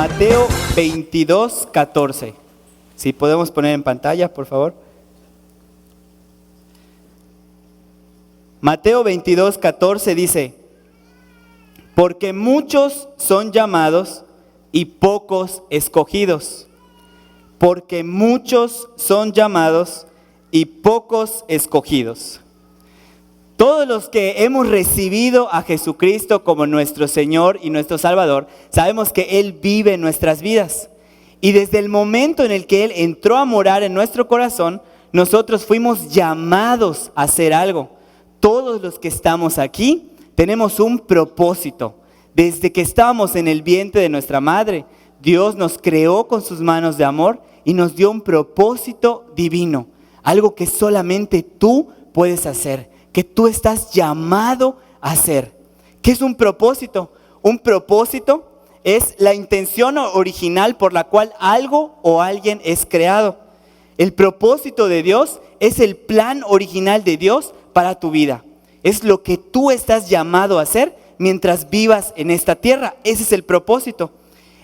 Mateo 22:14. Si podemos poner en pantalla, por favor. Mateo 22:14 dice: porque muchos son llamados y pocos escogidos. Porque muchos son llamados y pocos escogidos. Todos los que hemos recibido a Jesucristo como nuestro Señor y nuestro Salvador, sabemos que Él vive en nuestras vidas. Y desde el momento en el que Él entró a morar en nuestro corazón, nosotros fuimos llamados a hacer algo. Todos los que estamos aquí tenemos un propósito. Desde que estábamos en el vientre de nuestra madre, Dios nos creó con sus manos de amor y nos dio un propósito divino. Algo que solamente tú puedes hacer, que tú estás llamado a hacer. ¿Qué es un propósito? Un propósito es la intención original por la cual algo o alguien es creado. El propósito de Dios es el plan original de Dios para tu vida. Es lo que tú estás llamado a hacer mientras vivas en esta tierra. Ese es el propósito.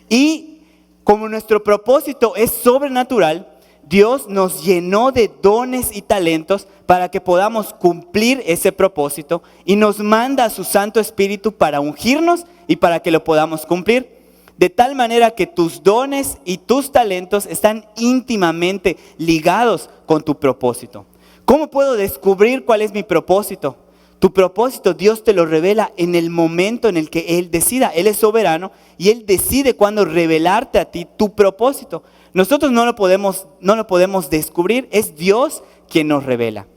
Y como nuestro propósito es sobrenatural, Dios nos llenó de dones y talentos para que podamos cumplir ese propósito y nos manda a su Santo Espíritu para ungirnos y para que lo podamos cumplir. De tal manera que tus dones y tus talentos están íntimamente ligados con tu propósito. ¿Cómo puedo descubrir cuál es mi propósito? Tu propósito Dios te lo revela en el momento en el que Él decida. Él es soberano y Él decide cuándo revelarte a ti tu propósito. Nosotros no lo podemos descubrir, es Dios quien nos revela.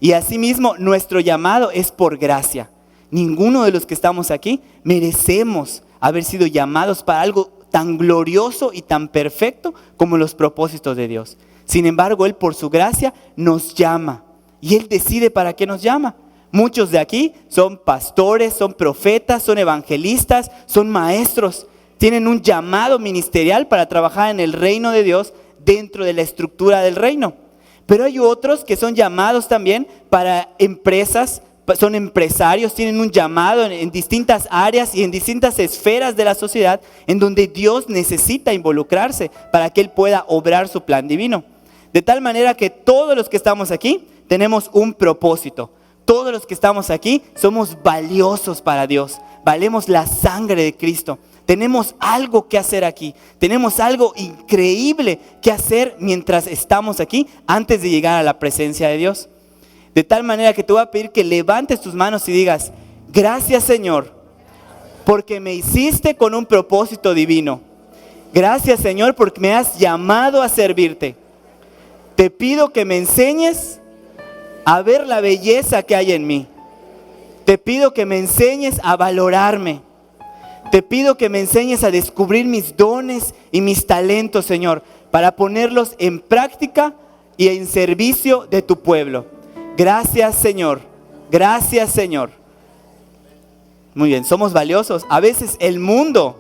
Y asimismo nuestro llamado es por gracia. Ninguno de los que estamos aquí merecemos haber sido llamados para algo tan glorioso y tan perfecto como los propósitos de Dios. Sin embargo, Él por su gracia nos llama y Él decide para qué nos llama. Muchos de aquí son pastores, son profetas, son evangelistas, son maestros. Tienen un llamado ministerial para trabajar en el reino de Dios dentro de la estructura del reino. Pero hay otros que son llamados también para empresas, son empresarios, tienen un llamado en distintas áreas y en distintas esferas de la sociedad en donde Dios necesita involucrarse para que Él pueda obrar su plan divino. De tal manera que todos los que estamos aquí tenemos un propósito. Todos los que estamos aquí somos valiosos para Dios. Valemos la sangre de Cristo. Tenemos algo que hacer aquí. Tenemos algo increíble que hacer mientras estamos aquí antes de llegar a la presencia de Dios. De tal manera que te voy a pedir que levantes tus manos y digas: gracias, Señor, porque me hiciste con un propósito divino. Gracias, Señor, porque me has llamado a servirte. Te pido que me enseñes a ver la belleza que hay en mí. Te pido que me enseñes a valorarme. Te pido que me enseñes a descubrir mis dones y mis talentos, Señor, para ponerlos en práctica y en servicio de tu pueblo. Gracias, Señor. Gracias, Señor. Muy bien, somos valiosos. A veces el mundo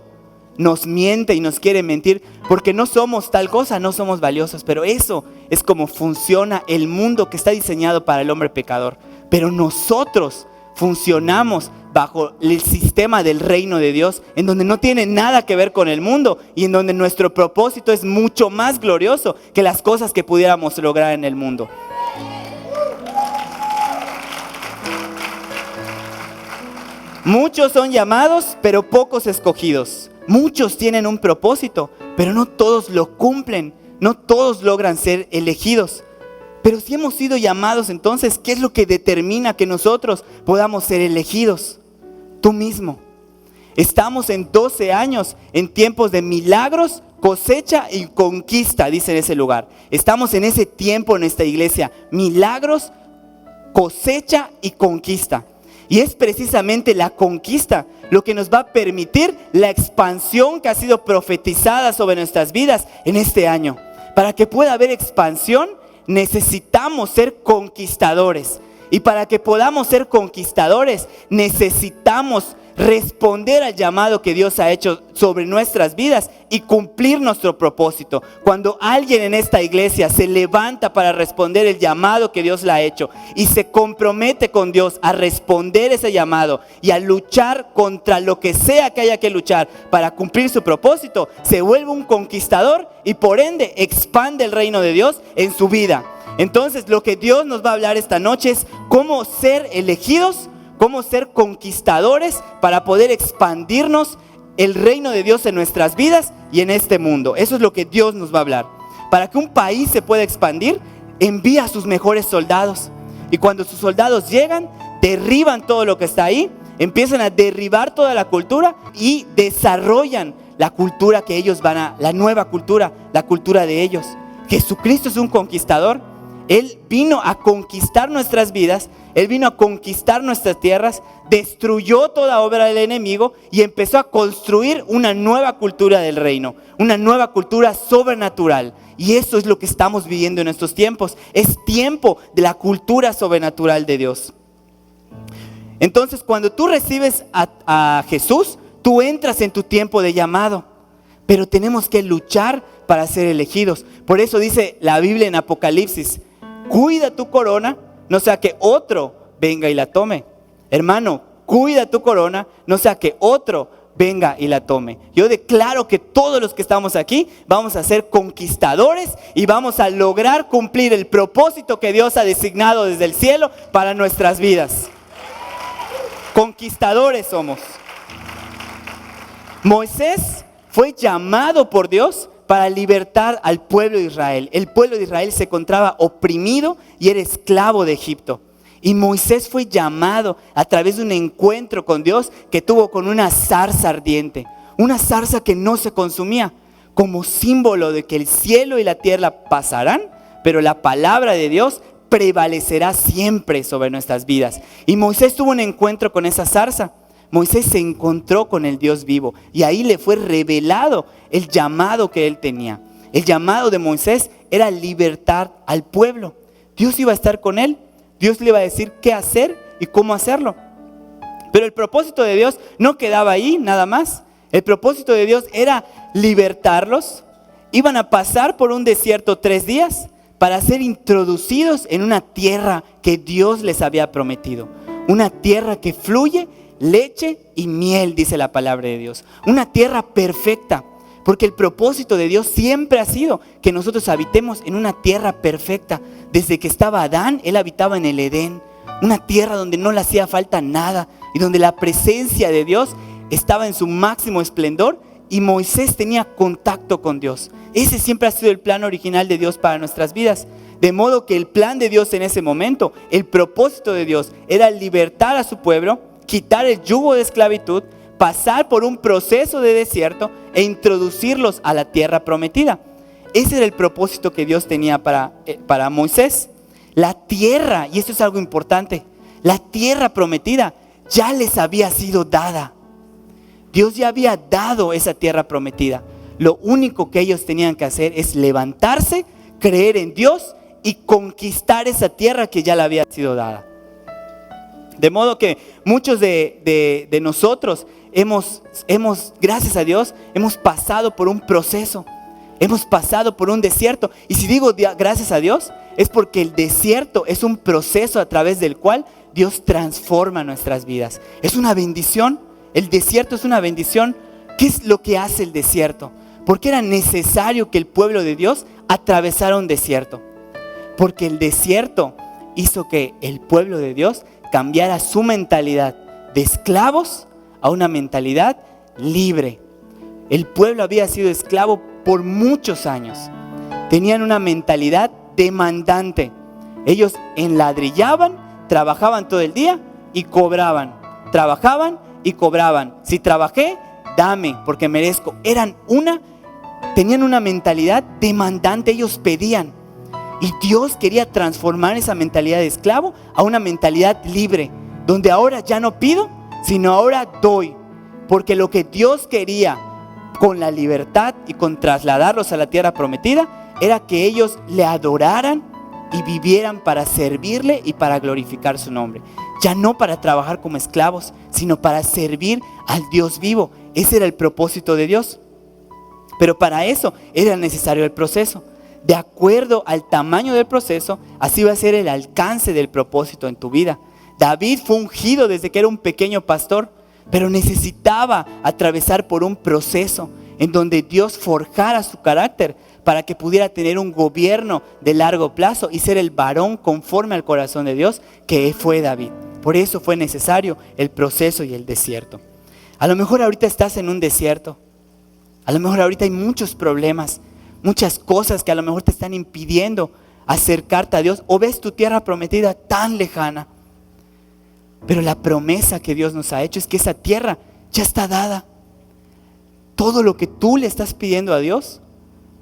nos miente y nos quiere mentir porque no somos tal cosa, no somos valiosos. Pero eso es como funciona el mundo que está diseñado para el hombre pecador. Pero nosotros funcionamos bajo el sistema del reino de Dios, en donde no tiene nada que ver con el mundo y en donde nuestro propósito es mucho más glorioso que las cosas que pudiéramos lograr en el mundo. Muchos son llamados, pero pocos escogidos. Muchos tienen un propósito, pero no todos lo cumplen. No todos logran ser elegidos. Pero si hemos sido llamados, entonces, ¿qué es lo que determina que nosotros podamos ser elegidos? Tú mismo. Estamos en 12 años, en tiempos de milagros, cosecha y conquista, dice en ese lugar. Estamos en ese tiempo en esta iglesia. Milagros, cosecha y conquista. Y es precisamente la conquista lo que nos va a permitir la expansión que ha sido profetizada sobre nuestras vidas en este año. Para que pueda haber expansión, necesitamos ser conquistadores. Y para que podamos ser conquistadores, necesitamos responder al llamado que Dios ha hecho sobre nuestras vidas y cumplir nuestro propósito. Cuando alguien en esta iglesia se levanta para responder el llamado que Dios le ha hecho y se compromete con Dios a responder ese llamado y a luchar contra lo que sea que haya que luchar para cumplir su propósito, se vuelve un conquistador y por ende expande el reino de Dios en su vida. Entonces, lo que Dios nos va a hablar esta noche es cómo ser elegidos, cómo ser conquistadores para poder expandirnos el reino de Dios en nuestras vidas y en este mundo. Eso es lo que Dios nos va a hablar. Para que un país se pueda expandir, envía a sus mejores soldados. Y cuando sus soldados llegan, derriban todo lo que está ahí, empiezan a derribar toda la cultura y desarrollan la cultura que ellos van a, la nueva cultura, la cultura de ellos. Jesucristo es un conquistador. Él vino a conquistar nuestras vidas, Él vino a conquistar nuestras tierras, destruyó toda obra del enemigo y empezó a construir una nueva cultura del reino, una nueva cultura sobrenatural. Y eso es lo que estamos viviendo en estos tiempos. Es tiempo de la sobrenatural de Dios. Entonces, cuando tú recibes a Jesús, tú entras en tu tiempo de llamado. Pero tenemos que luchar para ser elegidos. Por eso dice la Biblia en Apocalipsis: cuida tu corona, no sea que otro venga y la tome. Hermano, cuida tu corona, no sea que otro venga y la tome. Yo declaro que todos los que estamos aquí vamos a ser conquistadores y vamos a lograr cumplir el propósito que Dios ha designado desde el cielo para nuestras vidas. Conquistadores somos. Moisés fue llamado por Dios para libertar al pueblo de Israel. El pueblo de Israel se encontraba oprimido y era esclavo de Egipto. Y Moisés fue llamado a través de un encuentro con Dios que tuvo con una zarza ardiente. Una zarza que no se consumía, como símbolo de que el cielo y la tierra pasarán, pero la palabra de Dios prevalecerá siempre sobre nuestras vidas. Y Moisés tuvo un encuentro con esa zarza. Moisés se encontró con el Dios vivo y ahí le fue revelado el llamado que él tenía. El llamado de Moisés era libertar al pueblo. Dios iba a estar con él, Dios le iba a decir qué hacer y cómo hacerlo. Pero el propósito de Dios no quedaba ahí nada más. El propósito de Dios era libertarlos. Iban a pasar por un desierto 3 días para ser introducidos en una tierra que Dios les había prometido. Una tierra que fluye leche y miel, dice la palabra de Dios. Una tierra perfecta, porque el propósito de Dios siempre ha sido que nosotros habitemos en una tierra perfecta. Desde que estaba Adán, él habitaba en el Edén, una tierra donde no le hacía falta nada y donde la presencia de Dios estaba en su máximo esplendor y Moisés tenía contacto con Dios. Ese siempre ha sido el plan original de Dios para nuestras vidas. De modo que el plan de Dios en ese momento, el propósito de Dios era libertar a su pueblo, quitar el yugo de esclavitud, pasar por un proceso de desierto e introducirlos a la tierra prometida. Ese era el propósito que Dios tenía para Moisés. La tierra, y esto es algo importante, la tierra prometida ya les había sido dada. Dios ya había dado esa tierra prometida. Lo único que ellos tenían que hacer es levantarse, creer en Dios y conquistar esa tierra que ya le había sido dada. De modo que muchos de nosotros hemos, gracias a Dios, hemos pasado por un proceso. Hemos pasado por un desierto. Y si digo gracias a Dios, es porque el desierto es un proceso a través del cual Dios transforma nuestras vidas. Es una bendición. El desierto es una bendición. ¿Qué es lo que hace el desierto? ¿Por qué era necesario que el pueblo de Dios atravesara un desierto? Porque el desierto hizo que el pueblo de Dios cambiara su mentalidad de esclavos a una mentalidad libre. El pueblo había sido esclavo por muchos años. Tenían una mentalidad demandante. Ellos enladrillaban, trabajaban todo el día y cobraban. Trabajaban y cobraban. Si trabajé, dame porque merezco. Tenían una mentalidad demandante. Ellos pedían. Y Dios quería transformar esa mentalidad de esclavo a una mentalidad libre, donde ahora ya no pido, sino ahora doy. Porque lo que Dios quería con la libertad y con trasladarlos a la tierra prometida era que ellos le adoraran y vivieran para servirle y para glorificar su nombre. Ya no para trabajar como esclavos, sino para servir al Dios vivo. Ese era el propósito de Dios. Pero para eso era necesario el proceso. De acuerdo al tamaño del proceso, así va a ser el alcance del propósito en tu vida. David fue ungido desde que era un pequeño pastor, pero necesitaba atravesar por un proceso en donde Dios forjara su carácter para que pudiera tener un gobierno de largo plazo y ser el varón conforme al corazón de Dios que fue David. Por eso fue necesario el proceso y el desierto. A lo mejor ahorita estás en un desierto. A lo mejor ahorita hay muchos problemas, muchas cosas que a lo mejor te están impidiendo acercarte a Dios. O ves tu tierra prometida tan lejana. Pero la promesa que Dios nos ha hecho es que esa tierra ya está dada. Todo lo que tú le estás pidiendo a Dios,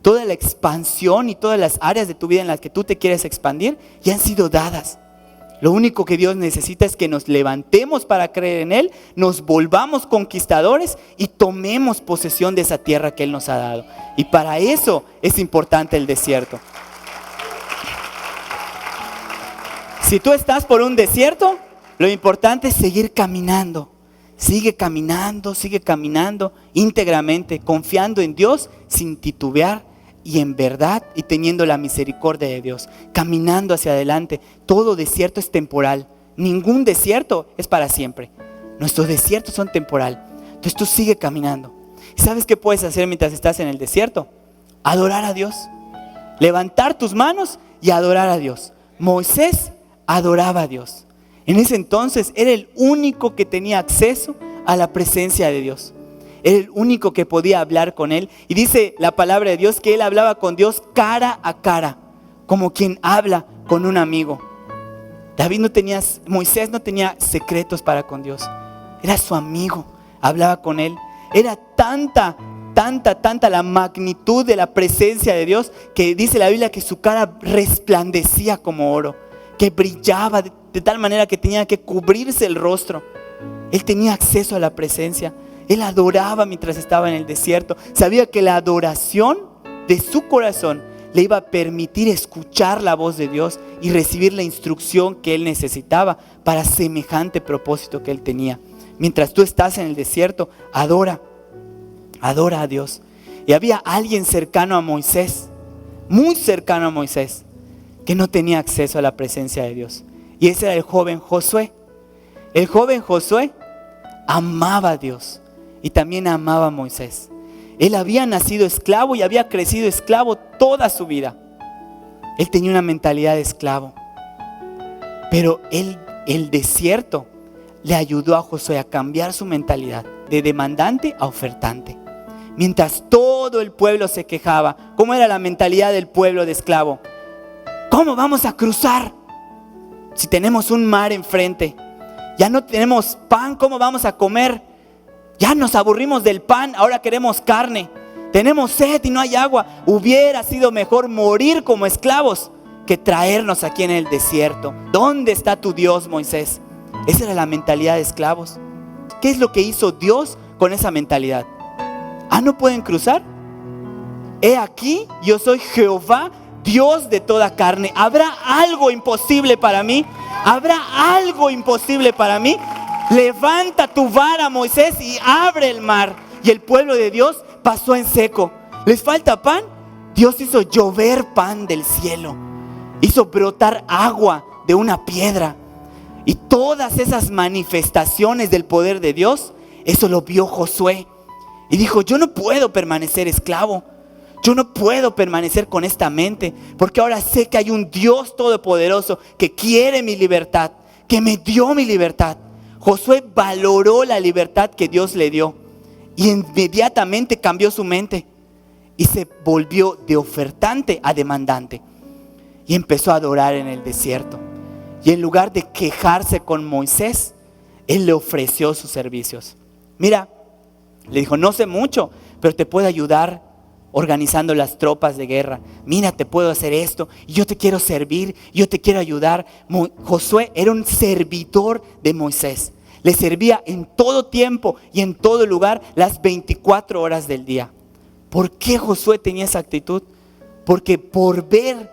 toda la expansión y todas las áreas de tu vida en las que tú te quieres expandir, ya han sido dadas. Lo único que Dios necesita es que nos levantemos para creer en Él, nos volvamos conquistadores y tomemos posesión de esa tierra que Él nos ha dado. Y para eso es importante el desierto. Si tú estás por un desierto, lo importante es seguir caminando. Sigue caminando íntegramente, confiando en Dios sin titubear y en verdad y teniendo la misericordia de Dios, caminando hacia adelante. Todo desierto es temporal, ningún desierto es para siempre. Nuestros desiertos son temporal. Entonces tú sigue caminando. ¿Sabes qué puedes hacer mientras estás en el desierto? Adorar a Dios, levantar tus manos y adorar a Dios. Moisés adoraba a Dios. En ese entonces era el único que tenía acceso a la presencia de Dios. Era el único que podía hablar con Él. Y dice la palabra de Dios que él hablaba con Dios cara a cara, como quien habla con un amigo. Moisés no tenía secretos para con Dios. Era su amigo, hablaba con Él. Era tanta la magnitud de la presencia de Dios que dice la Biblia que su cara resplandecía como oro, que brillaba de tal manera que tenía que cubrirse el rostro. Él tenía acceso a la presencia. Él adoraba mientras estaba en el desierto. Sabía que la adoración de su corazón le iba a permitir escuchar la voz de Dios y recibir la instrucción que él necesitaba para semejante propósito que él tenía. Mientras tú estás en el desierto, adora a Dios. Y había alguien cercano a Moisés, muy cercano a Moisés, que no tenía acceso a la presencia de Dios. Y ese era el joven Josué. El joven Josué amaba a Dios y también amaba a Moisés. Él había nacido esclavo y había crecido esclavo toda su vida. Él tenía una mentalidad de esclavo. Pero el desierto le ayudó a Josué a cambiar su mentalidad de demandante a ofertante. Mientras todo el pueblo se quejaba, ¿cómo era la mentalidad del pueblo de esclavo? ¿Cómo vamos a cruzar si tenemos un mar enfrente? Ya no tenemos pan, ¿cómo vamos a comer? Ya nos aburrimos del pan, ahora queremos carne. Tenemos sed y no hay agua. Hubiera sido mejor morir como esclavos que traernos aquí en el desierto. ¿Dónde está tu Dios, Moisés? Esa era la mentalidad de esclavos. ¿Qué es lo que hizo Dios con esa mentalidad? ¿No pueden cruzar? He aquí, yo soy Jehová, Dios de toda carne. ¿Habrá algo imposible para mí? ¿Habrá algo imposible para mí? Levanta tu vara, Moisés, y abre el mar. Y el pueblo de Dios pasó en seco. ¿Les falta pan? Dios hizo llover pan del cielo. Hizo brotar agua de una piedra. Y todas esas manifestaciones del poder de Dios, eso lo vio Josué. Y dijo, yo no puedo permanecer esclavo. Yo no puedo permanecer con esta mente, porque ahora sé que hay un Dios todopoderoso que quiere mi libertad, que me dio mi libertad. Josué valoró la libertad que Dios le dio y inmediatamente cambió su mente y se volvió de ofertante a demandante y empezó a adorar en el desierto. Y en lugar de quejarse con Moisés, él le ofreció sus servicios. Mira, le dijo, no sé mucho, pero te puedo ayudar organizando las tropas de guerra. Mira, te puedo hacer esto, y yo te quiero servir, yo te quiero ayudar. Josué era un servidor de Moisés. Le servía en todo tiempo y en todo lugar las 24 horas del día. ¿Por qué Josué tenía esa actitud? Porque por ver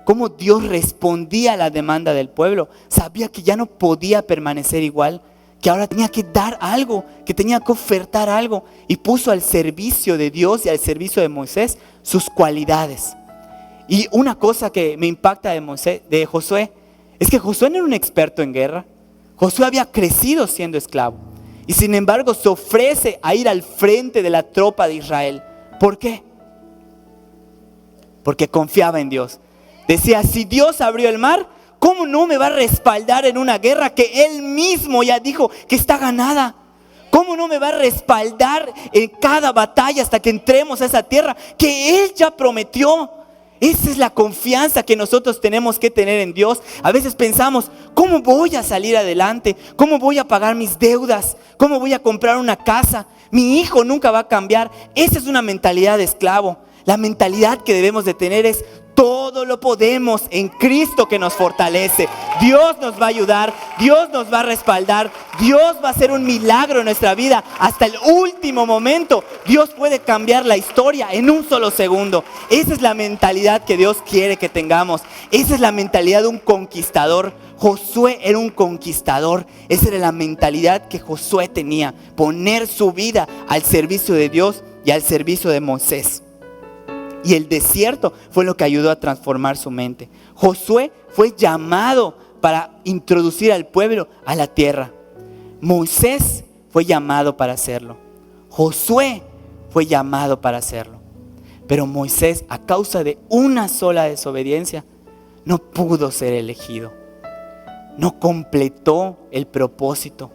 cómo Dios respondía a la demanda del pueblo. Sabía que ya no podía permanecer igual, que ahora tenía que dar algo, que tenía que ofertar algo. Y puso al servicio de Dios y al servicio de Moisés sus cualidades. Y una cosa que me impacta de Josué, es que Josué no era un experto en guerra. Josué había crecido siendo esclavo. Y sin embargo se ofrece a ir al frente de la tropa de Israel. ¿Por qué? Porque confiaba en Dios. Decía, si Dios abrió el mar, ¿cómo no me va a respaldar en una guerra que Él mismo ya dijo que está ganada? ¿Cómo no me va a respaldar en cada batalla hasta que entremos a esa tierra que Él ya prometió? Esa es la confianza que nosotros tenemos que tener en Dios. A veces pensamos, ¿cómo voy a salir adelante? ¿Cómo voy a pagar mis deudas? ¿Cómo voy a comprar una casa? Mi hijo nunca va a cambiar. Esa es una mentalidad de esclavo. La mentalidad que debemos de tener es, todo lo podemos en Cristo que nos fortalece. Dios nos va a ayudar, Dios nos va a respaldar, Dios va a hacer un milagro en nuestra vida. Hasta el último momento, Dios puede cambiar la historia en un solo segundo. Esa es la mentalidad que Dios quiere que tengamos. Esa es la mentalidad de un conquistador. Josué era un conquistador. Esa era la mentalidad que Josué tenía. Poner su vida al servicio de Dios y al servicio de Moisés. Y el desierto fue lo que ayudó a transformar su mente. Josué fue llamado para introducir al pueblo a la tierra. Moisés fue llamado para hacerlo. Josué fue llamado para hacerlo. Pero Moisés, a causa de una sola desobediencia, no pudo ser elegido. No completó el propósito.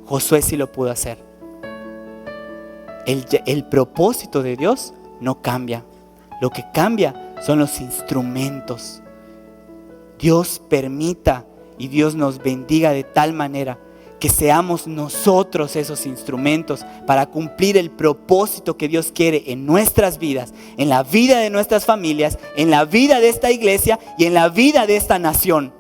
Josué sí lo pudo hacer. El propósito de Dios no cambia. Lo que cambia son los instrumentos. Dios permita y Dios nos bendiga de tal manera que seamos nosotros esos instrumentos para cumplir el propósito que Dios quiere en nuestras vidas, en la vida de nuestras familias, en la vida de esta iglesia y en la vida de esta nación.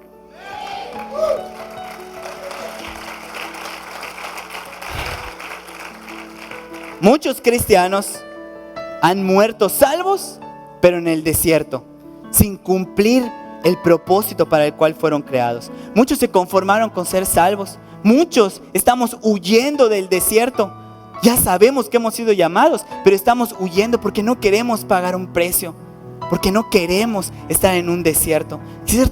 Muchos cristianos han muerto salvos, pero en el desierto, sin cumplir el propósito para el cual fueron creados. Muchos se conformaron con ser salvos. Muchos estamos huyendo del desierto. Ya sabemos que hemos sido llamados, pero estamos huyendo porque no queremos pagar un precio, porque no queremos estar en un desierto.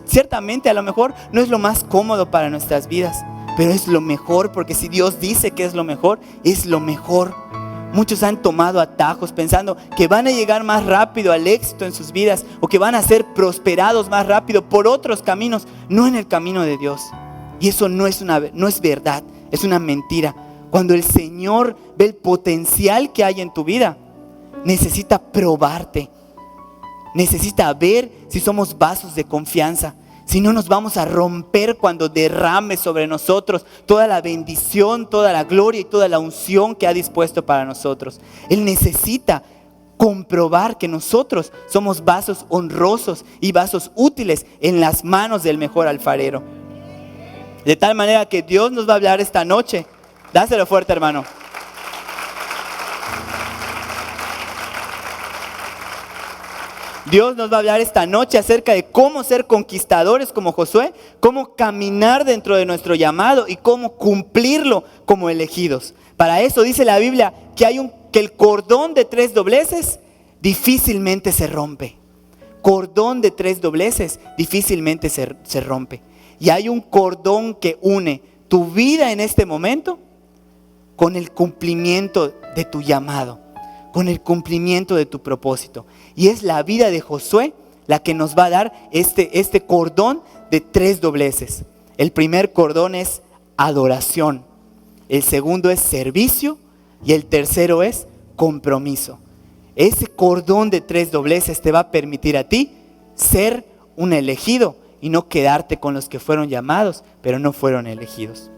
Ciertamente a lo mejor no es lo más cómodo para nuestras vidas, pero es lo mejor, porque si Dios dice que es lo mejor, es lo mejor. Muchos han tomado atajos pensando que van a llegar más rápido al éxito en sus vidas o que van a ser prosperados más rápido por otros caminos, no en el camino de Dios. Y eso no es verdad, es una mentira. Cuando el Señor ve el potencial que hay en tu vida, necesita probarte. Necesita ver si somos vasos de confianza. Si no, nos vamos a romper cuando derrame sobre nosotros toda la bendición, toda la gloria y toda la unción que ha dispuesto para nosotros. Él necesita comprobar que nosotros somos vasos honrosos y vasos útiles en las manos del mejor alfarero. De tal manera que Dios nos va a hablar esta noche. Dáselo fuerte, hermano. Dios nos va a hablar esta noche acerca de cómo ser conquistadores como Josué, cómo caminar dentro de nuestro llamado y cómo cumplirlo como elegidos. Para eso dice la Biblia que el cordón de 3 dobleces difícilmente se rompe. Cordón de 3 dobleces difícilmente se rompe. Y hay un cordón que une tu vida en este momento con el cumplimiento de tu llamado, con el cumplimiento de tu propósito. Y es la vida de Josué la que nos va a dar este cordón de 3 dobleces. El primer cordón es adoración, el segundo es servicio y el tercero es compromiso. Ese cordón de 3 dobleces te va a permitir a ti ser un elegido y no quedarte con los que fueron llamados, pero no fueron elegidos.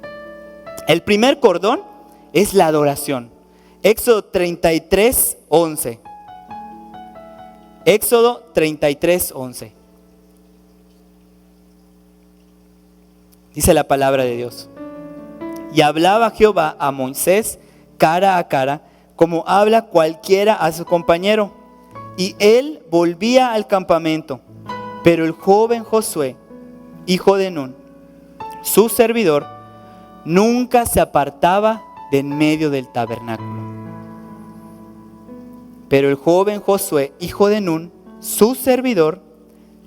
El primer cordón es la adoración. Éxodo 33, 11. Éxodo 33, 11. Dice la palabra de Dios. Y hablaba Jehová a Moisés cara a cara, como habla cualquiera a su compañero. Y él volvía al campamento. Pero el joven Josué, hijo de Nun, su servidor, nunca se apartaba de en medio del tabernáculo. Pero el joven Josué, hijo de Nun, su servidor,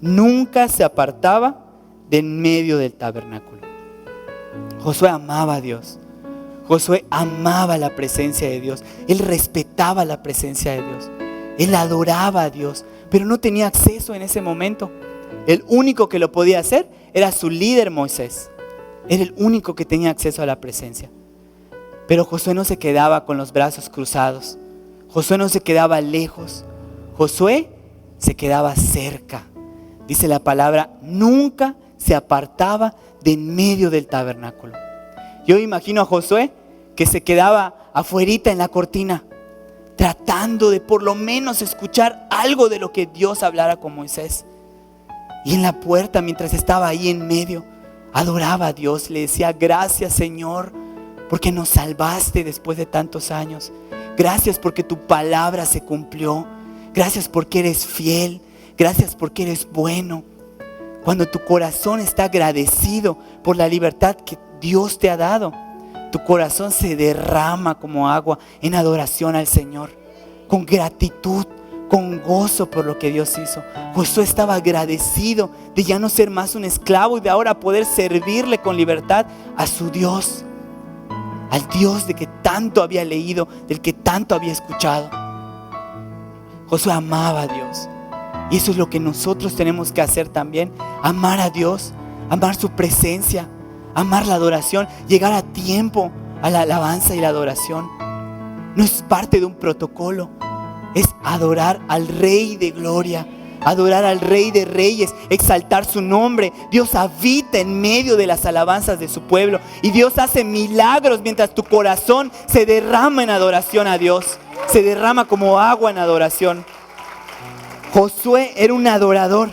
nunca se apartaba de en medio del tabernáculo. Josué amaba a Dios. Josué amaba la presencia de Dios. Él respetaba la presencia de Dios. Él adoraba a Dios, pero no tenía acceso en ese momento. El único que lo podía hacer era su líder Moisés. Era el único que tenía acceso a la presencia. Pero Josué no se quedaba con los brazos cruzados. Josué no se quedaba lejos. Josué se quedaba cerca. Dice la palabra, nunca se apartaba de en medio del tabernáculo. Yo imagino a Josué que se quedaba afuerita en la cortina, tratando de por lo menos escuchar algo de lo que Dios hablara con Moisés. Y en la puerta, mientras estaba ahí en medio, adoraba a Dios, le decía, gracias Señor, porque nos salvaste después de tantos años. Gracias porque tu palabra se cumplió. Gracias porque eres fiel. Gracias porque eres bueno. Cuando tu corazón está agradecido por la libertad que Dios te ha dado, tu corazón se derrama como agua en adoración al Señor, con gratitud, con gozo por lo que Dios hizo. Josué estaba agradecido de ya no ser más un esclavo y de ahora poder servirle con libertad a su Dios, al Dios de que tanto había leído, del que tanto había escuchado. Josué amaba a Dios. Y eso es lo que nosotros tenemos que hacer también. Amar a Dios, amar su presencia, amar la adoración, llegar a tiempo a la alabanza y la adoración. No es parte de un protocolo, es adorar al Rey de Gloria, adorar al Rey de Reyes, exaltar su nombre. Dios habita en medio de las alabanzas de su pueblo y Dios hace milagros mientras tu corazón se derrama en adoración a Dios, se derrama como agua en adoración. Josué era un adorador.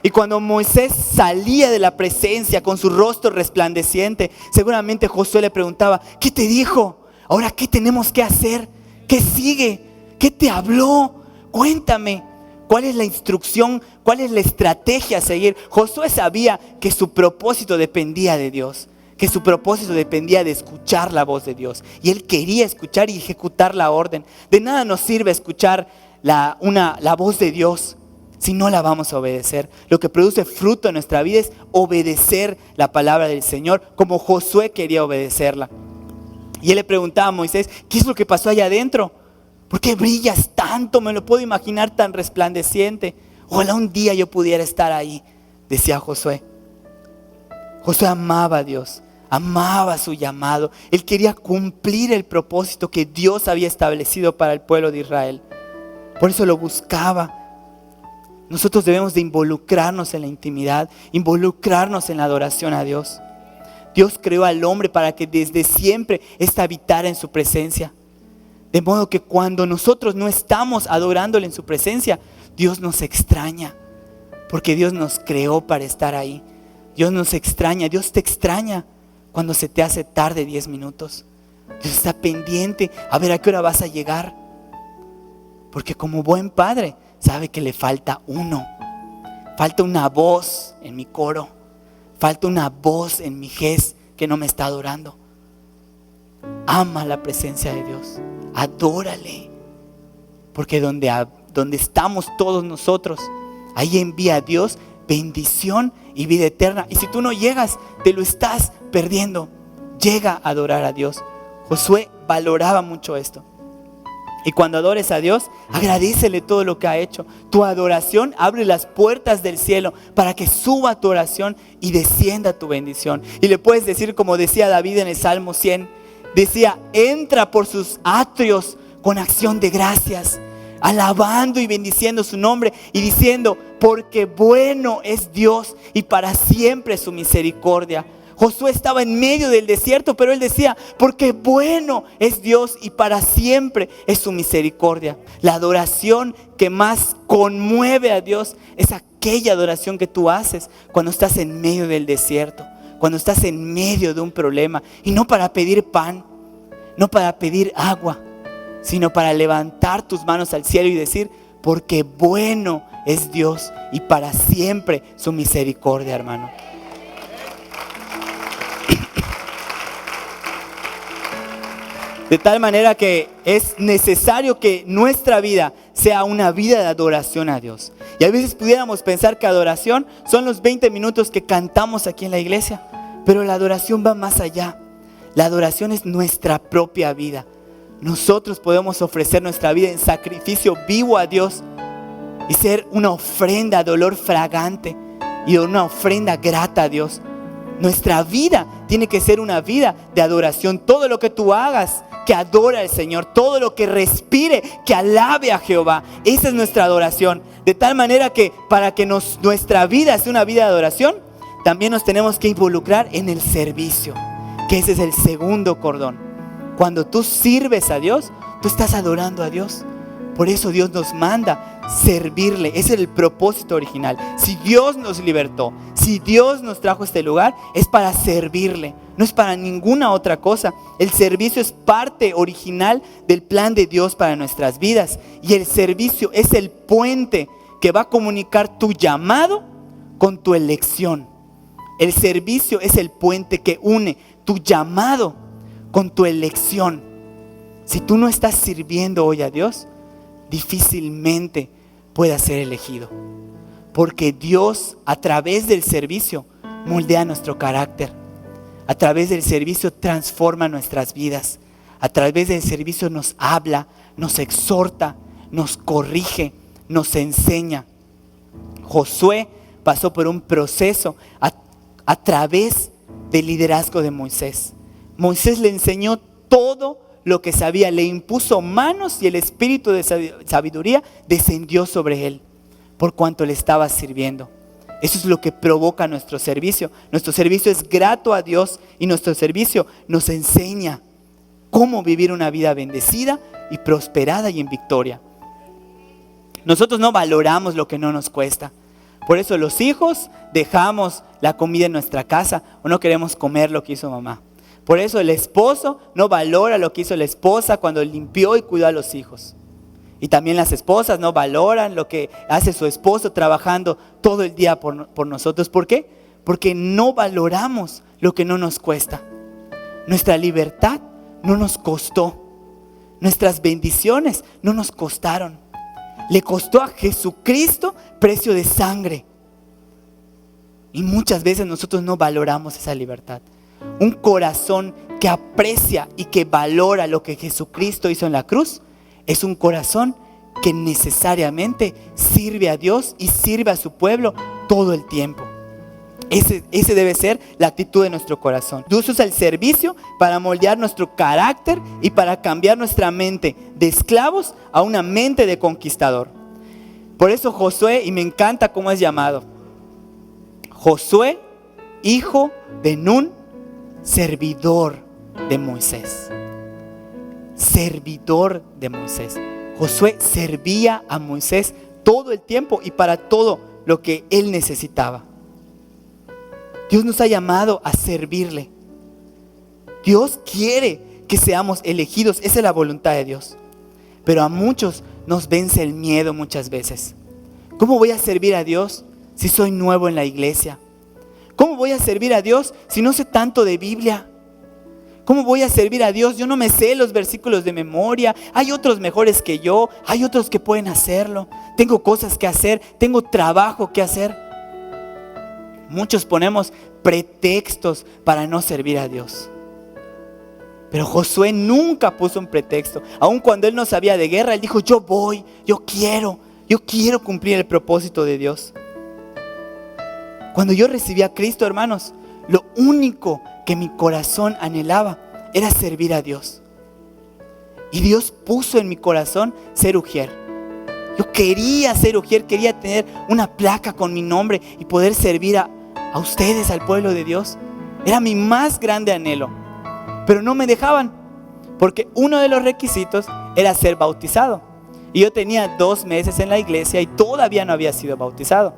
Y cuando Moisés salía de la presencia con su rostro resplandeciente, seguramente Josué le preguntaba, ¿qué te dijo? Ahora, ¿qué tenemos que hacer? ¿Qué sigue? ¿Qué te habló? Cuéntame, ¿cuál es la instrucción? ¿Cuál es la estrategia a seguir? Josué sabía que su propósito dependía de Dios, que su propósito dependía de escuchar la voz de Dios. Y él quería escuchar y ejecutar la orden. De nada nos sirve escuchar la voz de Dios si no la vamos a obedecer. Lo que produce fruto en nuestra vida es obedecer la palabra del Señor, como Josué quería obedecerla. Y él le preguntaba a Moisés, ¿qué es lo que pasó allá adentro? ¿Por qué brillas tanto? Me lo puedo imaginar tan resplandeciente. Ojalá un día yo pudiera estar ahí, decía Josué. Josué amaba a Dios, amaba su llamado. Él quería cumplir el propósito que Dios había establecido para el pueblo de Israel. Por eso lo buscaba. Nosotros debemos de involucrarnos en la intimidad, involucrarnos en la adoración a Dios. Dios creó al hombre para que desde siempre habitara en su presencia. De modo que cuando nosotros no estamos adorándole en su presencia, Dios nos extraña. Porque Dios nos creó para estar ahí. Dios nos extraña, Dios te extraña cuando se te hace tarde 10 minutos. Dios está pendiente a ver a qué hora vas a llegar. Porque como buen padre sabe que le falta uno. Falta una voz en mi coro. Falta una voz en mi ges que no me está adorando. Ama la presencia de Dios. Adórale. Porque donde estamos todos nosotros, ahí envía a Dios bendición y vida eterna. Y si tú no llegas, te lo estás perdiendo. Llega a adorar a Dios. Josué valoraba mucho esto. Y cuando adores a Dios, agradécele todo lo que ha hecho. Tu adoración abre las puertas del cielo para que suba tu oración y descienda tu bendición. Y le puedes decir como decía David en el Salmo 100. Decía, entra por sus atrios con acción de gracias, alabando y bendiciendo su nombre y diciendo, porque bueno es Dios y para siempre su misericordia. Josué estaba en medio del desierto, pero él decía, porque bueno es Dios y para siempre es su misericordia. La adoración que más conmueve a Dios es aquella adoración que tú haces cuando estás en medio del desierto, cuando estás en medio de un problema, y no para pedir pan, no para pedir agua, sino para levantar tus manos al cielo y decir, porque bueno es Dios y para siempre su misericordia, hermano. De tal manera que es necesario que nuestra vida sea una vida de adoración a Dios. Y a veces pudiéramos pensar que adoración son los 20 minutos que cantamos aquí en la iglesia. Pero la adoración va más allá. La adoración es nuestra propia vida. Nosotros podemos ofrecer nuestra vida en sacrificio vivo a Dios y ser una ofrenda de olor fragante y una ofrenda grata a Dios. Nuestra vida tiene que ser una vida de adoración. Todo lo que tú hagas, que adora al Señor. Todo lo que respire, que alabe a Jehová. Esa es nuestra adoración. De tal manera que para que nuestra vida sea una vida de adoración, también nos tenemos que involucrar en el servicio, que ese es el segundo cordón. Cuando tú sirves a Dios, tú estás adorando a Dios. Por eso Dios nos manda servirle. Ese es el propósito original. Si Dios nos libertó, si Dios nos trajo a este lugar, es para servirle. No es para ninguna otra cosa. El servicio es parte original del plan de Dios para nuestras vidas. Y el servicio es el puente que va a comunicar tu llamado con tu elección. El servicio es el puente que une tu llamado con tu elección. Si tú no estás sirviendo hoy a Dios, difícilmente puedas ser elegido. Porque Dios, a través del servicio, moldea nuestro carácter. A través del servicio transforma nuestras vidas. A través del servicio nos habla, nos exhorta, nos corrige, nos enseña. Josué pasó por un proceso a través del liderazgo de Moisés. Moisés le enseñó todo lo que sabía, le impuso manos y el espíritu de sabiduría descendió sobre él por cuanto le estaba sirviendo. Eso es lo que provoca nuestro servicio. Nuestro servicio es grato a Dios y nuestro servicio nos enseña cómo vivir una vida bendecida y prosperada y en victoria. Nosotros no valoramos lo que no nos cuesta. Por eso los hijos dejamos la comida en nuestra casa o no queremos comer lo que hizo mamá. Por eso el esposo no valora lo que hizo la esposa cuando limpió y cuidó a los hijos. Y también las esposas no valoran lo que hace su esposo trabajando todo el día por nosotros. ¿Por qué? Porque no valoramos lo que no nos cuesta. Nuestra libertad no nos costó. Nuestras bendiciones no nos costaron. Le costó a Jesucristo precio de sangre. Y muchas veces nosotros no valoramos esa libertad. Un corazón que aprecia y que valora lo que Jesucristo hizo en la cruz es un corazón que necesariamente sirve a Dios y sirve a su pueblo todo el tiempo. Ese debe ser la actitud de nuestro corazón. Dios usa el servicio para moldear nuestro carácter y para cambiar nuestra mente de esclavos a una mente de conquistador. Por eso Josué, y me encanta cómo es llamado, Josué, hijo de Nun, servidor de Moisés. Servidor de Moisés. Josué servía a Moisés todo el tiempo y para todo lo que él necesitaba. Dios nos ha llamado a servirle. Dios quiere que seamos elegidos. Esa es la voluntad de Dios. Pero a muchos nos vence el miedo muchas veces. ¿Cómo voy a servir a Dios si soy nuevo en la iglesia? ¿Cómo voy a servir a Dios si no sé tanto de Biblia? ¿Cómo voy a servir a Dios? Yo no me sé los versículos de memoria. Hay otros mejores que yo. Hay otros que pueden hacerlo. Tengo cosas que hacer. Tengo trabajo que hacer. Muchos ponemos pretextos para no servir a Dios. Pero Josué nunca puso un pretexto. Aun cuando él no sabía de guerra, él dijo, yo voy, yo quiero cumplir el propósito de Dios. Cuando yo recibí a Cristo, hermanos, lo único que mi corazón anhelaba era servir a Dios. Y Dios puso en mi corazón ser ujier. Yo quería ser ujier, quería tener una placa con mi nombre y poder servir a ustedes, al pueblo de Dios. Era mi más grande anhelo. Pero no me dejaban, porque uno de los requisitos era ser bautizado. Y yo tenía 2 meses en la iglesia y todavía no había sido bautizado.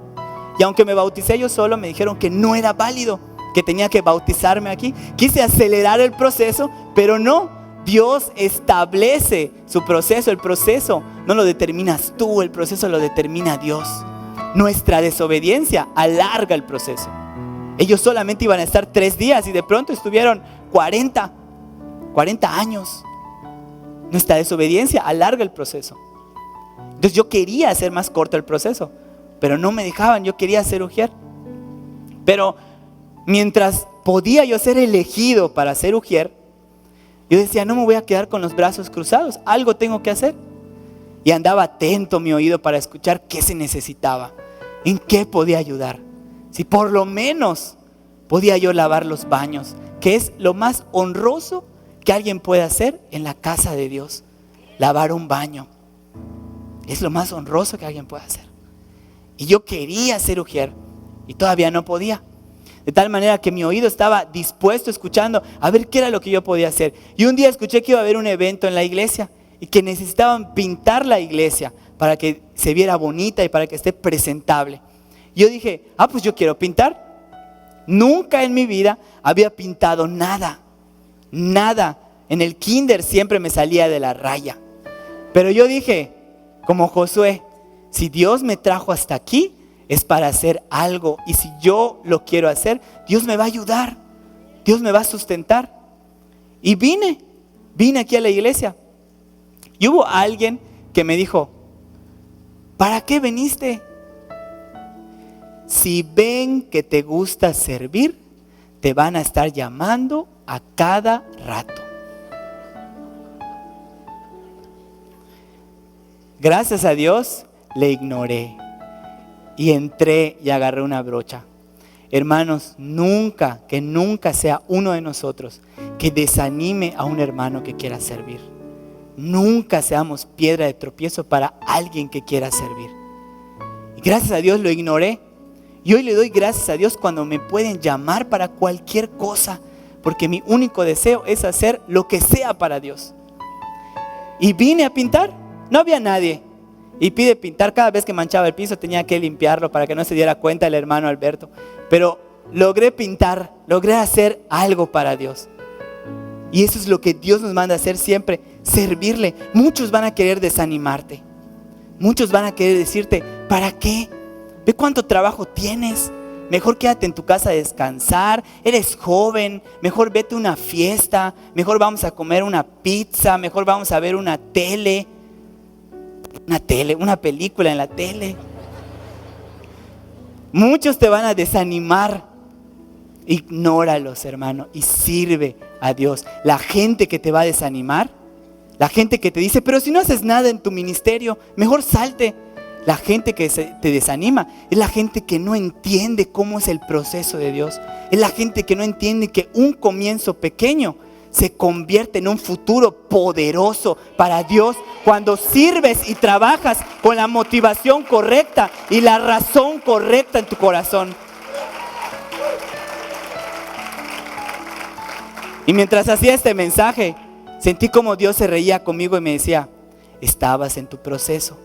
Y aunque me bauticé yo solo, me dijeron que no era válido, que tenía que bautizarme aquí. Quise acelerar el proceso, pero no. Dios establece su proceso. El proceso no lo determinas tú, el proceso lo determina Dios. nuestra desobediencia alarga el proceso. Ellos solamente iban a estar 3 días y de pronto estuvieron 40 años. Nuestra desobediencia alarga el proceso. Entonces yo quería hacer más corto el proceso, pero no me dejaban. Yo quería ser ujier. Pero mientras podía yo ser elegido para ser ujier, yo decía, no me voy a quedar con los brazos cruzados, algo tengo que hacer. Y andaba atento mi oído para escuchar qué se necesitaba, en qué podía ayudar. Si por lo menos podía yo lavar los baños, que es lo más honroso que alguien puede hacer en la casa de Dios. Lavar un baño es lo más honroso que alguien puede hacer. Y yo quería ser ujier y todavía no podía. De tal manera que mi oído estaba dispuesto, escuchando, a ver qué era lo que yo podía hacer. Y un día escuché que iba a haber un evento en la iglesia y que necesitaban pintar la iglesia para que se viera bonita y para que esté presentable. Yo dije, pues yo quiero pintar. Nunca en mi vida había pintado nada. En el kinder siempre me salía de la raya. Pero yo dije, como Josué, si Dios me trajo hasta aquí, es para hacer algo. Y si yo lo quiero hacer, Dios me va a ayudar. Dios me va a sustentar. Y vine aquí a la iglesia. Y hubo alguien que me dijo, ¿para qué viniste? Si ven que te gusta servir, te van a estar llamando a cada rato. Gracias a Dios le ignoré y entré y agarré una brocha. Hermanos, que nunca sea uno de nosotros que desanime a un hermano que quiera servir. Nunca seamos piedra de tropiezo para alguien que quiera servir. Y gracias a Dios lo ignoré. Y hoy le doy gracias a Dios cuando me pueden llamar para cualquier cosa, porque mi único deseo es hacer lo que sea para Dios. Y vine a pintar, no había nadie. Y pide pintar, cada vez que manchaba el piso tenía que limpiarlo para que no se diera cuenta el hermano Alberto. Pero logré pintar, logré hacer algo para Dios. Y eso es lo que Dios nos manda a hacer siempre, servirle. Muchos van a querer desanimarte. Muchos van a querer decirte, ¿para qué? Ve cuánto trabajo tienes. Mejor quédate en tu casa a descansar. Eres joven. Mejor vete a una fiesta. Mejor vamos a comer una pizza. Mejor vamos a ver una película en la tele. Muchos te van a desanimar. Ignóralos, hermano, y sirve a Dios. La gente que te va a desanimar, la gente que te dice, pero si no haces nada en tu ministerio, mejor salte. La gente que te desanima es la gente que no entiende cómo es el proceso de Dios. Es la gente que no entiende que un comienzo pequeño se convierte en un futuro poderoso para Dios cuando sirves y trabajas con la motivación correcta y la razón correcta en tu corazón. Y mientras hacía este mensaje, sentí como Dios se reía conmigo y me decía, estabas en tu proceso.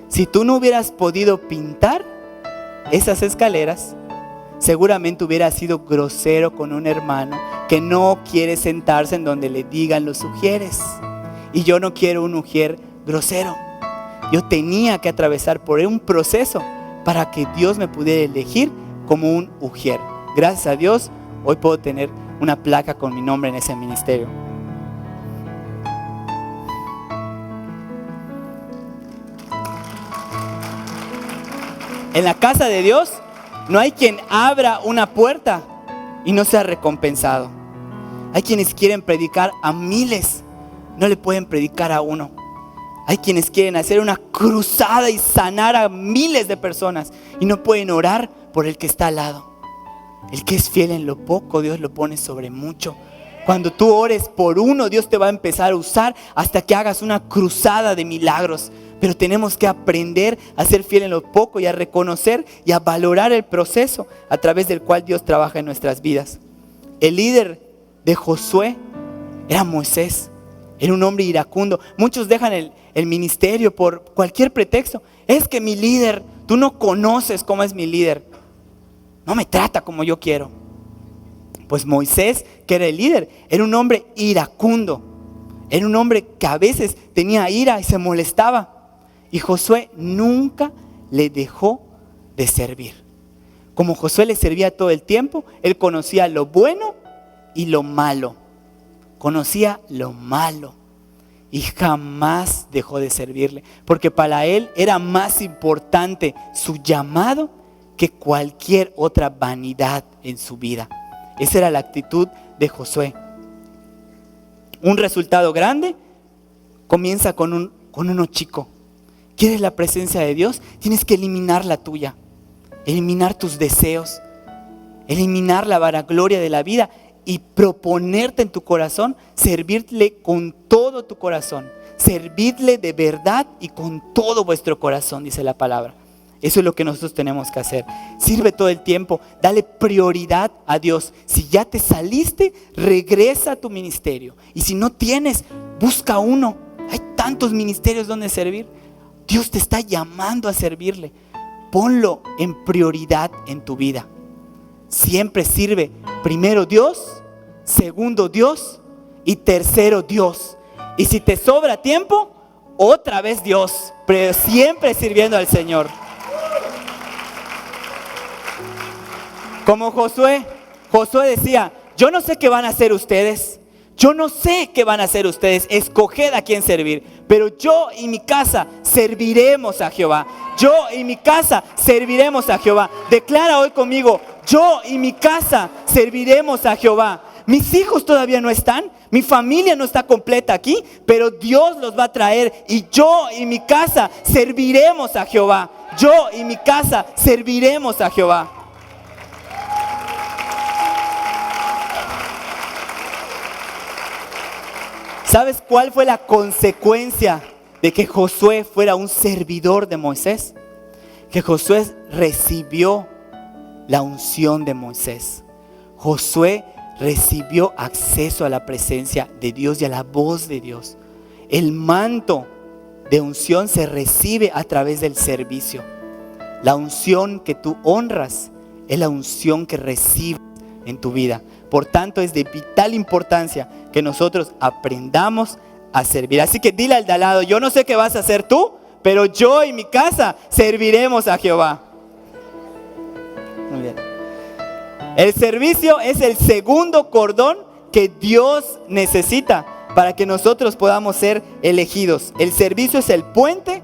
Si tú no hubieras podido pintar esas escaleras, seguramente hubieras sido grosero con un hermano que no quiere sentarse en donde le digan los ujieres. Y yo no quiero un ujier grosero. Yo tenía que atravesar por un proceso para que Dios me pudiera elegir como un ujier. Gracias a Dios, hoy puedo tener una placa con mi nombre en ese ministerio. En la casa de Dios no hay quien abra una puerta y no sea recompensado. Hay quienes quieren predicar a miles, no le pueden predicar a uno. Hay quienes quieren hacer una cruzada y sanar a miles de personas y no pueden orar por el que está al lado. El que es fiel en lo poco, Dios lo pone sobre mucho. Cuando tú ores por uno, Dios te va a empezar a usar hasta que hagas una cruzada de milagros. Pero tenemos que aprender a ser fiel en lo poco y a reconocer y a valorar el proceso a través del cual Dios trabaja en nuestras vidas. El líder de Josué era Moisés. Era un hombre iracundo. Muchos dejan el ministerio por cualquier pretexto. Es que mi líder, tú no conoces cómo es mi líder. No me trata como yo quiero. Pues Moisés, que era el líder, era un hombre iracundo. Era un hombre que a veces tenía ira y se molestaba. Y Josué nunca le dejó de servir. Como Josué le servía todo el tiempo, él conocía lo bueno y lo malo. Conocía lo malo y jamás dejó de servirle, porque para él era más importante su llamado que cualquier otra vanidad en su vida. Esa era la actitud de Josué. Un resultado grande comienza con uno chico. ¿Quieres la presencia de Dios? Tienes que eliminar la tuya, eliminar tus deseos, eliminar la vanagloria de la vida y proponerte en tu corazón servirle con todo tu corazón. Servidle de verdad y con todo vuestro corazón, dice la palabra. Eso es lo que nosotros tenemos que hacer. Sirve todo el tiempo, dale prioridad a Dios. Si ya te saliste, regresa a tu ministerio. Y si no tienes, busca uno. Hay tantos ministerios donde servir. Dios te está llamando a servirle. Ponlo en prioridad en tu vida. Siempre sirve primero Dios, segundo Dios y tercero Dios. Y si te sobra tiempo, otra vez Dios, pero siempre sirviendo al Señor. Como Josué decía, yo no sé qué van a hacer ustedes. Yo no sé qué van a hacer ustedes. Escoged a quién servir. Pero yo y mi casa serviremos a Jehová. Yo y mi casa serviremos a Jehová. Declara hoy conmigo, yo y mi casa serviremos a Jehová. Mis hijos todavía no están, mi familia no está completa aquí, pero Dios los va a traer y yo y mi casa serviremos a Jehová. Yo y mi casa serviremos a Jehová. ¿Sabes cuál fue la consecuencia de que Josué fuera un servidor de Moisés? Que Josué recibió la unción de Moisés. Josué recibió acceso a la presencia de Dios y a la voz de Dios. El manto de unción se recibe a través del servicio. La unción que tú honras es la unción que recibes en tu vida. Por tanto, es de vital importancia que nosotros aprendamos a servir. Así que dile al de al lado, yo no sé qué vas a hacer tú, pero yo y mi casa serviremos a Jehová. Muy bien. El servicio es el segundo cordón que Dios necesita para que nosotros podamos ser elegidos. El servicio es el puente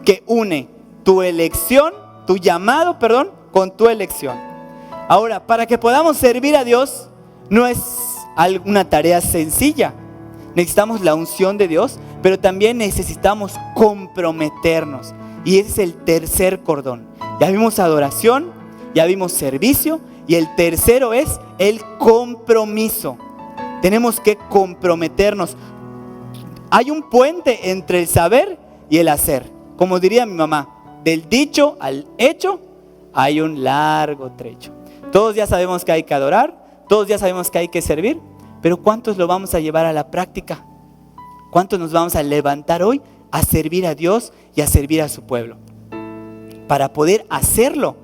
que une tu elección, tu llamado, con tu elección. Ahora, para que podamos servir a Dios, no es una tarea sencilla. Necesitamos la unción de Dios, pero también necesitamos comprometernos. Y ese es el tercer cordón. Ya vimos adoración, ya vimos servicio, y el tercero es el compromiso. Tenemos que comprometernos. Hay un puente entre el saber y el hacer. Como diría mi mamá, del dicho al hecho hay un largo trecho. Todos ya sabemos que hay que adorar, todos ya sabemos que hay que servir, pero ¿cuántos lo vamos a llevar a la práctica? ¿Cuántos nos vamos a levantar hoy a servir a Dios y a servir a su pueblo? Para poder hacerlo,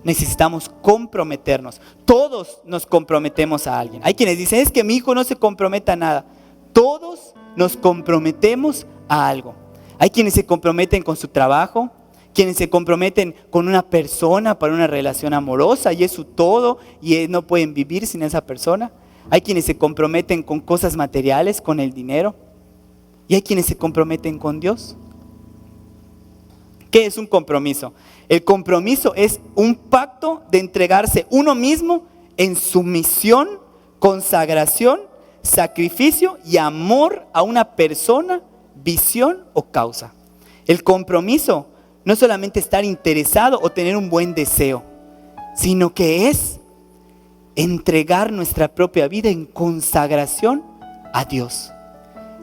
necesitamos comprometernos. Todos nos comprometemos a alguien. Hay quienes dicen, es que mi hijo no se compromete a nada. Todos nos comprometemos a algo. Hay quienes se comprometen con su trabajo, quienes se comprometen con una persona para una relación amorosa y es su todo y no pueden vivir sin esa persona. Hay quienes se comprometen con cosas materiales, con el dinero, y hay quienes se comprometen con Dios. ¿Qué es un compromiso? El compromiso es un pacto de entregarse uno mismo en sumisión, consagración, sacrificio y amor a una persona, visión o causa. El compromiso no es solamente estar interesado o tener un buen deseo, sino que es entregar nuestra propia vida en consagración a Dios.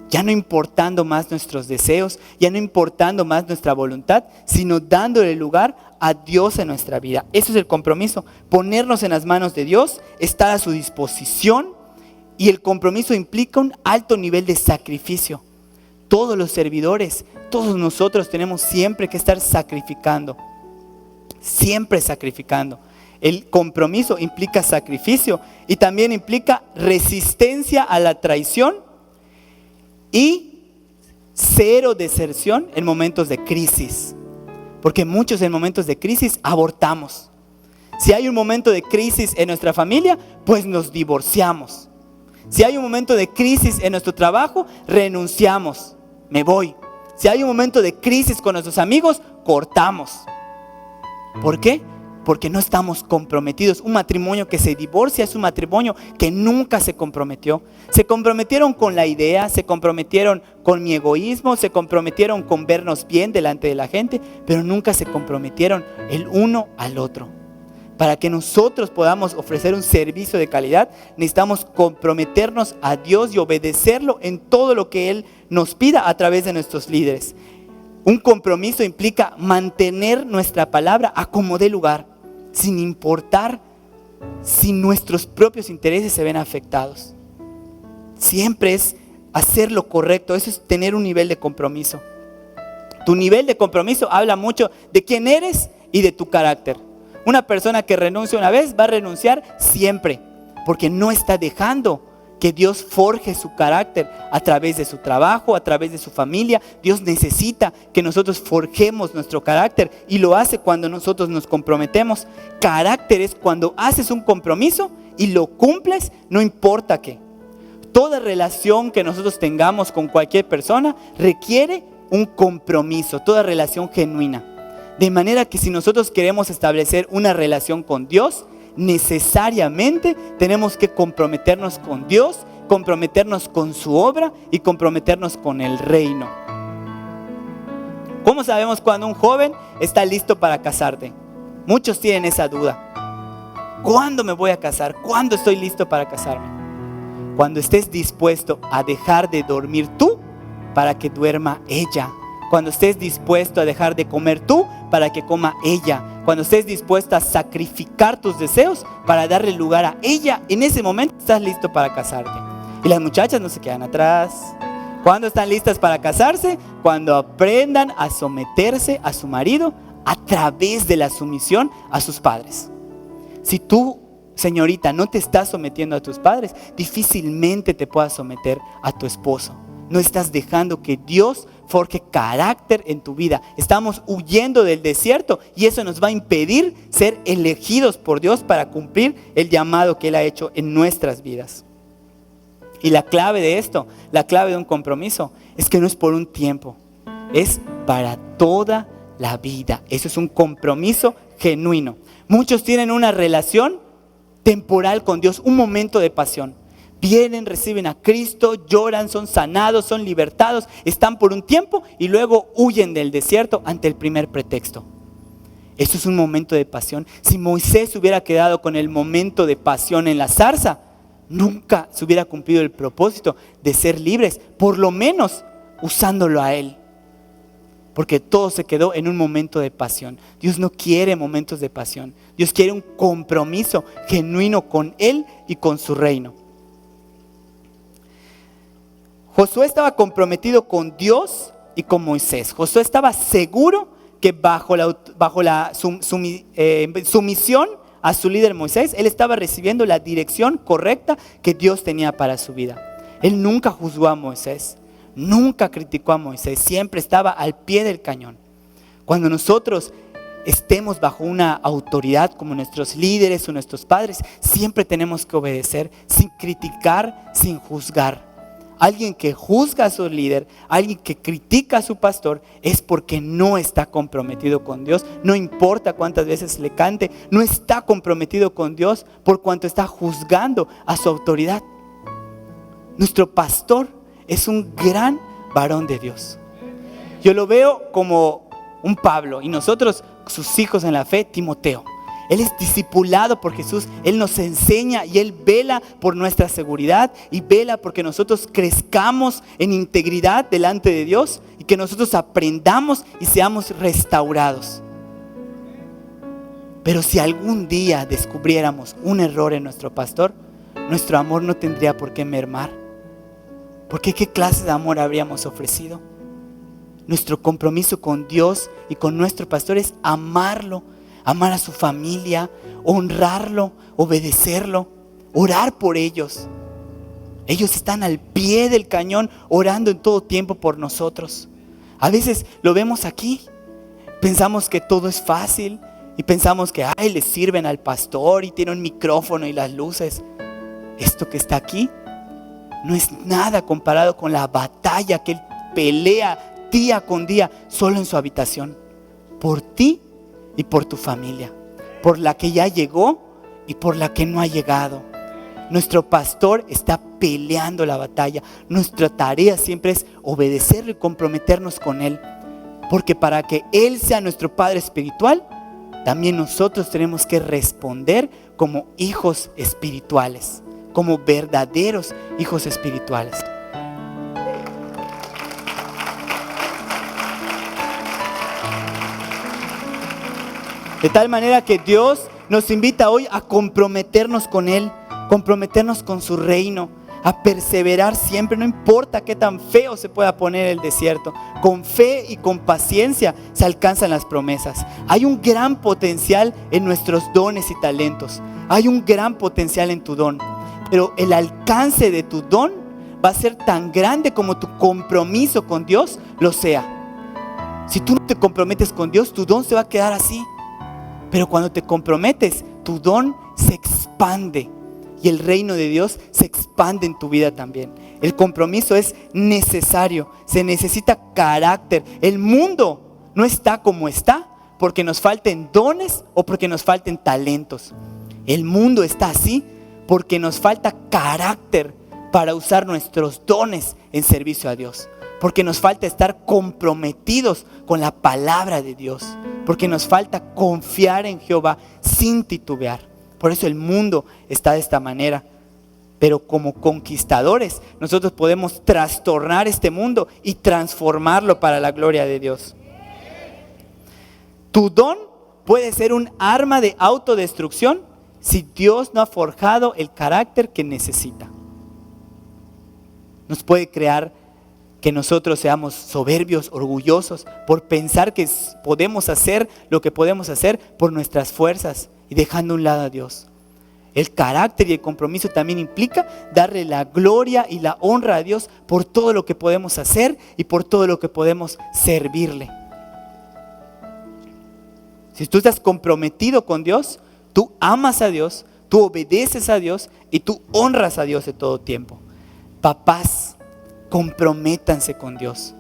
Ya no importando más nuestros deseos, ya no importando más nuestra voluntad, sino dándole lugar a Dios en nuestra vida. Eso es el compromiso, ponernos en las manos de Dios, estar a su disposición, y el compromiso implica un alto nivel de sacrificio. Todos los servidores, todos nosotros tenemos siempre que estar sacrificando, siempre sacrificando. El compromiso implica sacrificio y también implica resistencia a la traición y cero deserción en momentos de crisis. Porque muchos en momentos de crisis abortamos. Si hay un momento de crisis en nuestra familia, pues nos divorciamos. Si hay un momento de crisis en nuestro trabajo, renunciamos, me voy. Si hay un momento de crisis con nuestros amigos, cortamos. ¿Por qué? Porque no estamos comprometidos. Un matrimonio que se divorcia es un matrimonio que nunca se comprometió. Se comprometieron con la idea, se comprometieron con mi egoísmo, se comprometieron con vernos bien delante de la gente, pero nunca se comprometieron el uno al otro. Para que nosotros podamos ofrecer un servicio de calidad, necesitamos comprometernos a Dios y obedecerlo en todo lo que Él nos pida a través de nuestros líderes. Un compromiso implica mantener nuestra palabra a como dé lugar, sin importar si nuestros propios intereses se ven afectados. Siempre es hacer lo correcto, eso es tener un nivel de compromiso. Tu nivel de compromiso habla mucho de quién eres y de tu carácter. Una persona que renuncia una vez va a renunciar siempre, porque no está dejando que Dios forje su carácter a través de su trabajo, a través de su familia. Dios necesita que nosotros forjemos nuestro carácter y lo hace cuando nosotros nos comprometemos. Carácter es cuando haces un compromiso y lo cumples, no importa qué. Toda relación que nosotros tengamos con cualquier persona requiere un compromiso, toda relación genuina. De manera que si nosotros queremos establecer una relación con Dios, necesariamente tenemos que comprometernos con Dios, comprometernos con su obra y comprometernos con el reino. ¿Cómo sabemos cuando un joven está listo para casarte? Muchos tienen esa duda. ¿Cuándo me voy a casar? ¿Cuándo estoy listo para casarme? Cuando estés dispuesto a dejar de dormir tú para que duerma ella. Cuando estés dispuesto a dejar de comer tú para que coma ella. Cuando estés dispuesto a sacrificar tus deseos para darle lugar a ella, en ese momento estás listo para casarte. Y las muchachas no se quedan atrás. ¿Cuándo están listas para casarse? Cuando aprendan a someterse a su marido a través de la sumisión a sus padres. Si tú, señorita, no te estás sometiendo a tus padres, difícilmente te puedas someter a tu esposo. No estás dejando que Dios forje carácter en tu vida. Estamos huyendo del desierto y eso nos va a impedir ser elegidos por Dios para cumplir el llamado que Él ha hecho en nuestras vidas. Y la clave de esto, la clave de un compromiso, es que no es por un tiempo, es para toda la vida. Eso es un compromiso genuino. Muchos tienen una relación temporal con Dios, un momento de pasión. Vienen, reciben a Cristo, lloran, son sanados, son libertados, están por un tiempo y luego huyen del desierto ante el primer pretexto. Eso es un momento de pasión. Si Moisés hubiera quedado con el momento de pasión en la zarza, nunca se hubiera cumplido el propósito de ser libres, por lo menos usándolo a Él. Porque todo se quedó en un momento de pasión. Dios no quiere momentos de pasión. Dios quiere un compromiso genuino con Él y con su reino. Josué estaba comprometido con Dios y con Moisés. Josué estaba seguro que bajo la sumisión a su líder Moisés, él estaba recibiendo la dirección correcta que Dios tenía para su vida. Él nunca juzgó a Moisés, nunca criticó a Moisés, siempre estaba al pie del cañón. Cuando nosotros estemos bajo una autoridad como nuestros líderes o nuestros padres, siempre tenemos que obedecer sin criticar, sin juzgar. Alguien que juzga a su líder, alguien que critica a su pastor, es porque no está comprometido con Dios. No importa cuántas veces le cante, no está comprometido con Dios por cuanto está juzgando a su autoridad. Nuestro pastor es un gran varón de Dios. Yo lo veo como un Pablo y nosotros, sus hijos en la fe, Timoteo. Él es discipulado por Jesús, Él nos enseña y Él vela por nuestra seguridad y vela porque nosotros crezcamos en integridad delante de Dios y que nosotros aprendamos y seamos restaurados. Pero si algún día descubriéramos un error en nuestro pastor, nuestro amor no tendría por qué mermar. Porque ¿qué clase de amor habríamos ofrecido? Nuestro compromiso con Dios y con nuestro pastor es amarlo, amar a su familia, honrarlo, obedecerlo, orar por ellos. Ellos están al pie del cañón orando en todo tiempo por nosotros. A veces lo vemos aquí. pensamos que todo es fácil y pensamos que le sirven al pastor y tiene un micrófono y las luces. Esto que está aquí no es nada comparado con la batalla que él pelea día con día solo en su habitación, por ti y por tu familia, por la que ya llegó y por la que no ha llegado. Nuestro pastor está peleando la batalla. Nuestra tarea siempre es obedecerlo y comprometernos con él, porque para que él sea nuestro Padre espiritual, también nosotros tenemos que responder como hijos espirituales, como verdaderos hijos espirituales. De tal manera que Dios nos invita hoy a comprometernos con Él, comprometernos con su reino, a perseverar siempre, no importa qué tan feo se pueda poner el desierto. Con fe y con paciencia se alcanzan las promesas. Hay un gran potencial en nuestros dones y talentos. Hay un gran potencial en tu don, pero el alcance de tu don va a ser tan grande como tu compromiso con Dios lo sea. Si tú no te comprometes con Dios, tu don se va a quedar así. Pero cuando te comprometes, tu don se expande y el reino de Dios se expande en tu vida también. El compromiso es necesario, se necesita carácter. El mundo no está como está porque nos falten dones o porque nos falten talentos. El mundo está así porque nos falta carácter para usar nuestros dones en servicio a Dios. Porque nos falta estar comprometidos con la palabra de Dios. Porque nos falta confiar en Jehová sin titubear. Por eso el mundo está de esta manera. Pero como conquistadores, nosotros podemos trastornar este mundo y transformarlo para la gloria de Dios. Tu don puede ser un arma de autodestrucción si Dios no ha forjado el carácter que necesita. Nos puede crear que nosotros seamos soberbios, orgullosos, por pensar que podemos hacer lo que podemos hacer por nuestras fuerzas y dejando a un lado a Dios. El carácter y el compromiso también implica darle la gloria y la honra a Dios por todo lo que podemos hacer y por todo lo que podemos servirle. Si tú estás comprometido con Dios, tú amas a Dios, tú obedeces a Dios y tú honras a Dios de todo tiempo. Papás, comprométanse con Dios,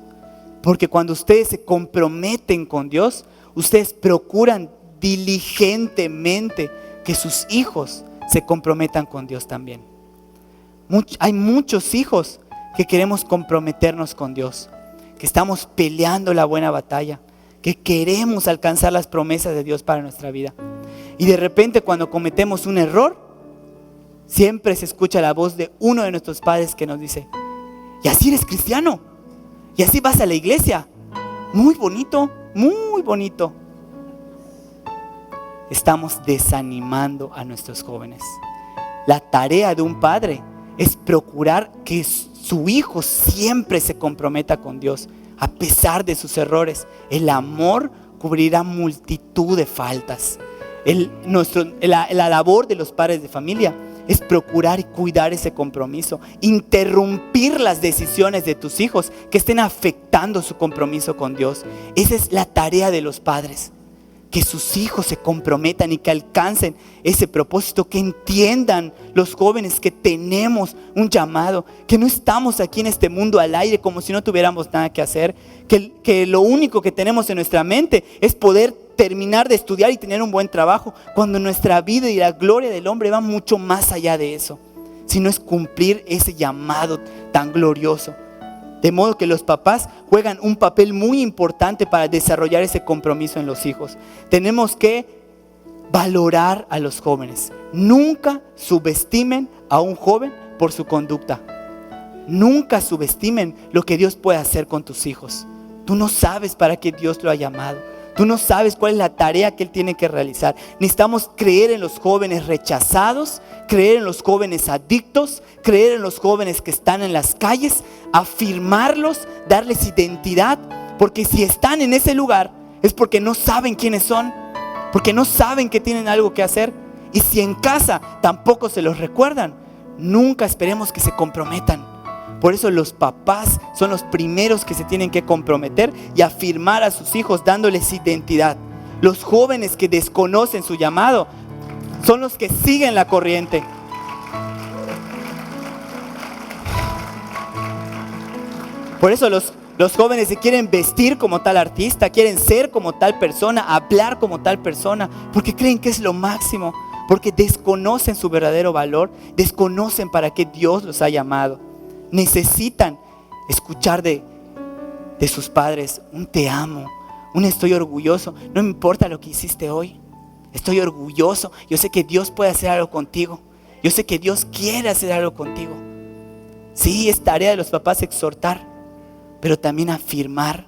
porque cuando ustedes se comprometen con Dios, ustedes procuran diligentemente que sus hijos se comprometan con Dios también. Hay muchos hijos que queremos comprometernos con Dios, que estamos peleando la buena batalla, que queremos alcanzar las promesas de Dios para nuestra vida. Y de repente cuando cometemos un error, siempre se escucha la voz de uno de nuestros padres que nos dice: y así eres cristiano, y así vas a la iglesia, muy bonito, muy bonito. Estamos desanimando a nuestros jóvenes. La tarea de un padre es procurar que su hijo siempre se comprometa con Dios, a pesar de sus errores. El amor cubrirá multitud de faltas. La labor de los padres de familia es procurar y cuidar ese compromiso, interrumpir las decisiones de tus hijos que estén afectando su compromiso con Dios. Esa es la tarea de los padres, que sus hijos se comprometan y que alcancen ese propósito, que entiendan los jóvenes que tenemos un llamado, que no estamos aquí en este mundo al aire como si no tuviéramos nada que hacer, que lo único que tenemos en nuestra mente es poder terminar de estudiar y tener un buen trabajo, cuando nuestra vida y la gloria del hombre va mucho más allá de eso, sino es cumplir ese llamado tan glorioso. De modo que los papás juegan un papel muy importante para desarrollar ese compromiso en los hijos. Tenemos que valorar a los jóvenes. Nunca subestimen a un joven por su conducta. Nunca subestimen lo que Dios puede hacer con tus hijos. Tú no sabes para qué Dios lo ha llamado. Tú no sabes cuál es la tarea que Él tiene que realizar. Necesitamos creer en los jóvenes rechazados, creer en los jóvenes adictos, creer en los jóvenes que están en las calles, afirmarlos, darles identidad, porque si están en ese lugar es porque no saben quiénes son, porque no saben que tienen algo que hacer. Y si en casa tampoco se los recuerdan, nunca esperemos que se comprometan, Por eso los papás son los primeros que se tienen que comprometer y afirmar a sus hijos dándoles identidad. Los jóvenes que desconocen su llamado son los que siguen la corriente. Por eso los jóvenes se quieren vestir como tal artista, quieren ser como tal persona, hablar como tal persona, porque creen que es lo máximo, porque desconocen su verdadero valor, desconocen para qué Dios los ha llamado. Necesitan escuchar de sus padres un te amo, un estoy orgulloso, no me importa lo que hiciste hoy, estoy orgulloso, yo sé que Dios puede hacer algo contigo, yo sé que Dios quiere hacer algo contigo. Sí, es tarea de los papás exhortar, pero también afirmar,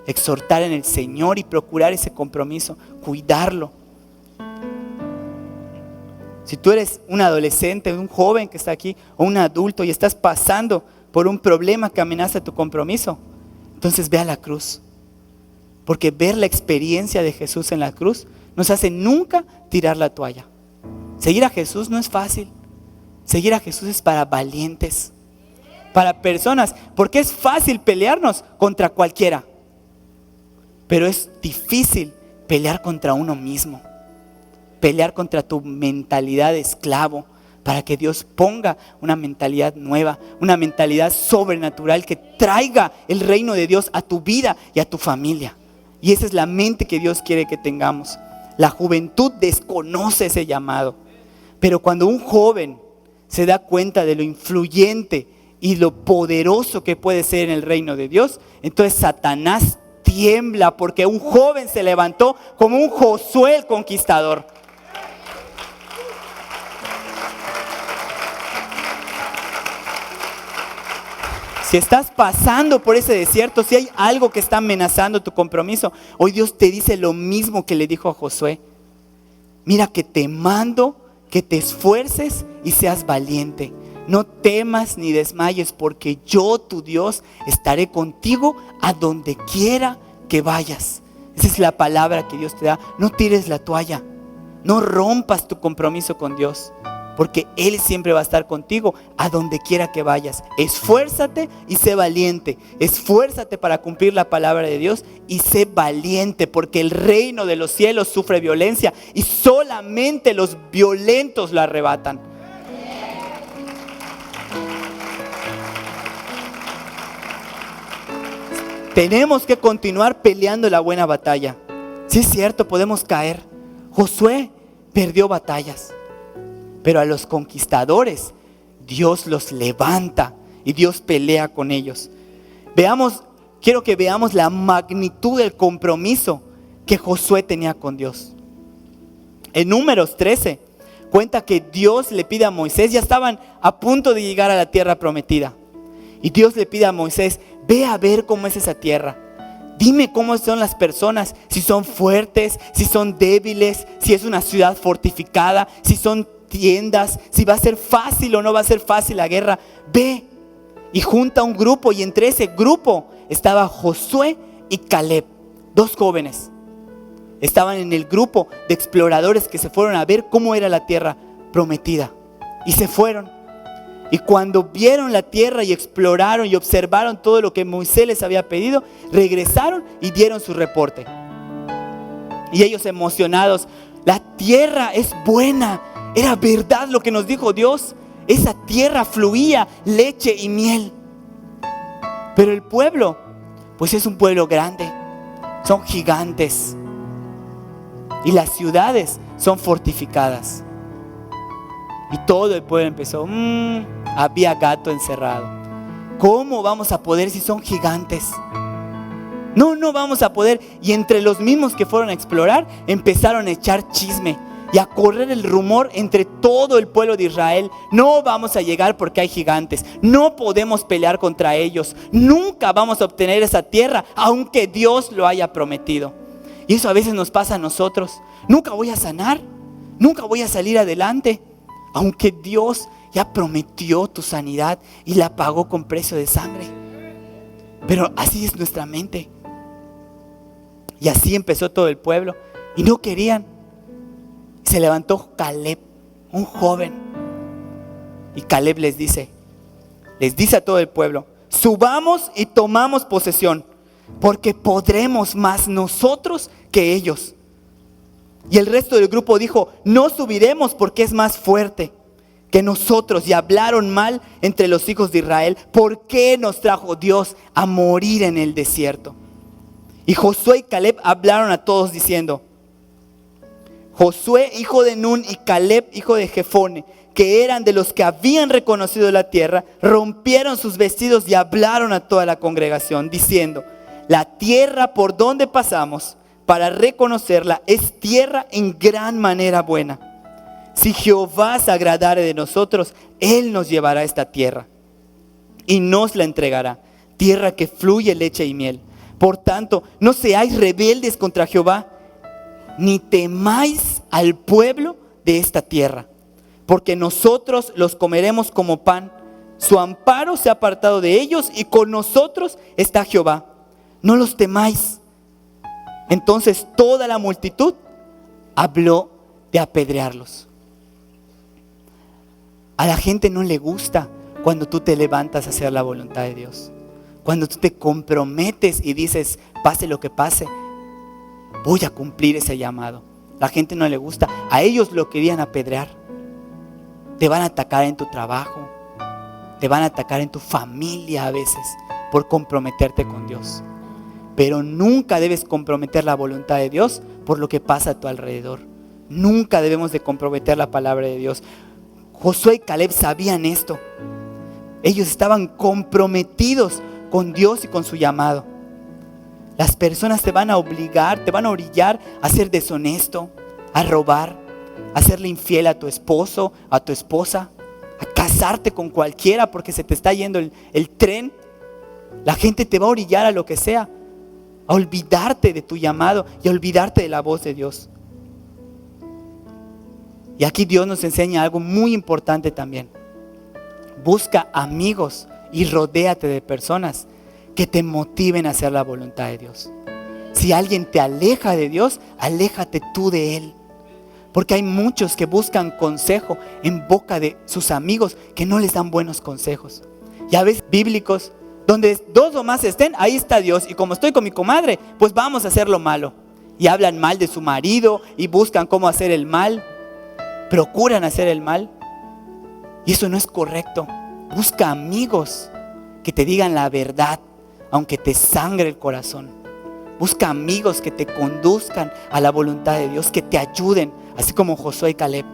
exhortar en el Señor y procurar ese compromiso, cuidarlo. Si tú eres un adolescente, un joven que está aquí, o un adulto y estás pasando por un problema que amenaza tu compromiso, entonces ve a la cruz. Porque ver la experiencia de Jesús en la cruz nos hace nunca tirar la toalla. Seguir a Jesús no es fácil. Seguir a Jesús es para valientes, para personas, porque es fácil pelearnos contra cualquiera, pero es difícil pelear contra uno mismo, pelear contra tu mentalidad de esclavo, para que Dios ponga una mentalidad nueva, una mentalidad sobrenatural que traiga el reino de Dios a tu vida y a tu familia. Y esa es la mente que Dios quiere que tengamos. La juventud desconoce ese llamado, pero cuando un joven se da cuenta de lo influyente y lo poderoso que puede ser en el reino de Dios, entonces Satanás tiembla, porque un joven se levantó como un Josué el conquistador. Si estás pasando por ese desierto, si hay algo que está amenazando tu compromiso, hoy Dios te dice lo mismo que le dijo a Josué. Mira que te mando que te esfuerces y seas valiente. No temas ni desmayes, porque yo, tu Dios, estaré contigo a donde quiera que vayas. Esa es la palabra que Dios te da. No tires la toalla. No rompas tu compromiso con Dios, porque Él siempre va a estar contigo a donde quiera que vayas. Esfuérzate y sé valiente. Esfuérzate para cumplir la palabra de Dios y sé valiente, porque el reino de los cielos sufre violencia y solamente los violentos lo arrebatan. Tenemos que continuar peleando la buena batalla. Sí es cierto, podemos caer. Josué perdió batallas, pero a los conquistadores Dios los levanta y Dios pelea con ellos. Quiero que veamos la magnitud del compromiso que Josué tenía con Dios. En Números 13 cuenta que Dios le pide a Moisés, ya estaban a punto de llegar a la tierra prometida, y Dios le pide a Moisés: ve a ver cómo es esa tierra. Dime cómo son las personas, si son fuertes, si son débiles, si es una ciudad fortificada, si son tiendas, si va a ser fácil o no va a ser fácil la guerra. Ve y junta un grupo, y entre ese grupo estaba Josué y Caleb, dos jóvenes. Estaban en el grupo de exploradores que se fueron a ver cómo era la tierra prometida, y se fueron. Y cuando vieron la tierra y exploraron y observaron todo lo que Moisés les había pedido, regresaron y dieron su reporte. Y ellos emocionados: la tierra es buena, era verdad lo que nos dijo Dios. Esa tierra fluía leche y miel. Pero el pueblo, pues es un pueblo grande, son gigantes, y las ciudades son fortificadas. Y todo el pueblo empezó: había gato encerrado. ¿Cómo vamos a poder si son gigantes? No vamos a poder. Y entre los mismos que fueron a explorar, empezaron a echar chisme y a correr el rumor entre todo el pueblo de Israel: no vamos a llegar porque hay gigantes, no podemos pelear contra ellos, nunca vamos a obtener esa tierra aunque Dios lo haya prometido. Y eso a veces nos pasa a nosotros: nunca voy a sanar, nunca voy a salir adelante, aunque Dios ya prometió tu sanidad y la pagó con precio de sangre. Pero así es nuestra mente. Y así empezó todo el pueblo, y no querían. Se levantó Caleb, un joven, y Caleb les dice: les dice a todo el pueblo: subamos y tomamos posesión, porque podremos más nosotros que ellos. Y el resto del grupo dijo: no subiremos porque es más fuerte que nosotros. Y hablaron mal entre los hijos de Israel: ¿por qué nos trajo Dios a morir en el desierto? Y Josué y Caleb hablaron a todos diciendo: Josué, hijo de Nun, y Caleb, hijo de Jefone, que eran de los que habían reconocido la tierra, rompieron sus vestidos y hablaron a toda la congregación, diciendo: la tierra por donde pasamos para reconocerla es tierra en gran manera buena. Si Jehová se agradare de nosotros, Él nos llevará a esta tierra y nos la entregará, tierra que fluye leche y miel. Por tanto, no seáis rebeldes contra Jehová, ni temáis al pueblo de esta tierra, porque nosotros los comeremos como pan. Su amparo se ha apartado de ellos y con nosotros está Jehová. No los temáis. Entonces toda la multitud habló de apedrearlos. A la gente no le gusta cuando tú te levantas a hacer la voluntad de Dios. Cuando tú te comprometes y dices: pase lo que pase, voy a cumplir ese llamado. La gente no le gusta. A ellos lo querían apedrear. Te van a atacar en tu trabajo. Te van a atacar en tu familia a veces por comprometerte con Dios. Pero nunca debes comprometer la voluntad de Dios por lo que pasa a tu alrededor. Nunca debemos de comprometer la palabra de Dios. Josué y Caleb sabían esto. Ellos estaban comprometidos con Dios y con su llamado. Las personas te van a obligar, te van a orillar a ser deshonesto, a robar, a serle infiel a tu esposo, a tu esposa, a casarte con cualquiera porque se te está yendo el tren. La gente te va a orillar a lo que sea, a olvidarte de tu llamado y a olvidarte de la voz de Dios. Y aquí Dios nos enseña algo muy importante también. Busca amigos y rodéate de personas que te motiven a hacer la voluntad de Dios. Si alguien te aleja de Dios, aléjate tú de él. Porque hay muchos que buscan consejo en boca de sus amigos que no les dan buenos consejos. Y a veces bíblicos, donde dos o más estén, ahí está Dios. Y como estoy con mi comadre, pues vamos a hacer lo malo. Y hablan mal de su marido y buscan cómo hacer el mal. Procuran hacer el mal. Y eso no es correcto. Busca amigos que te digan la verdad, aunque te sangre el corazón. Busca amigos que te conduzcan a la voluntad de Dios, que te ayuden, así como Josué y Caleb.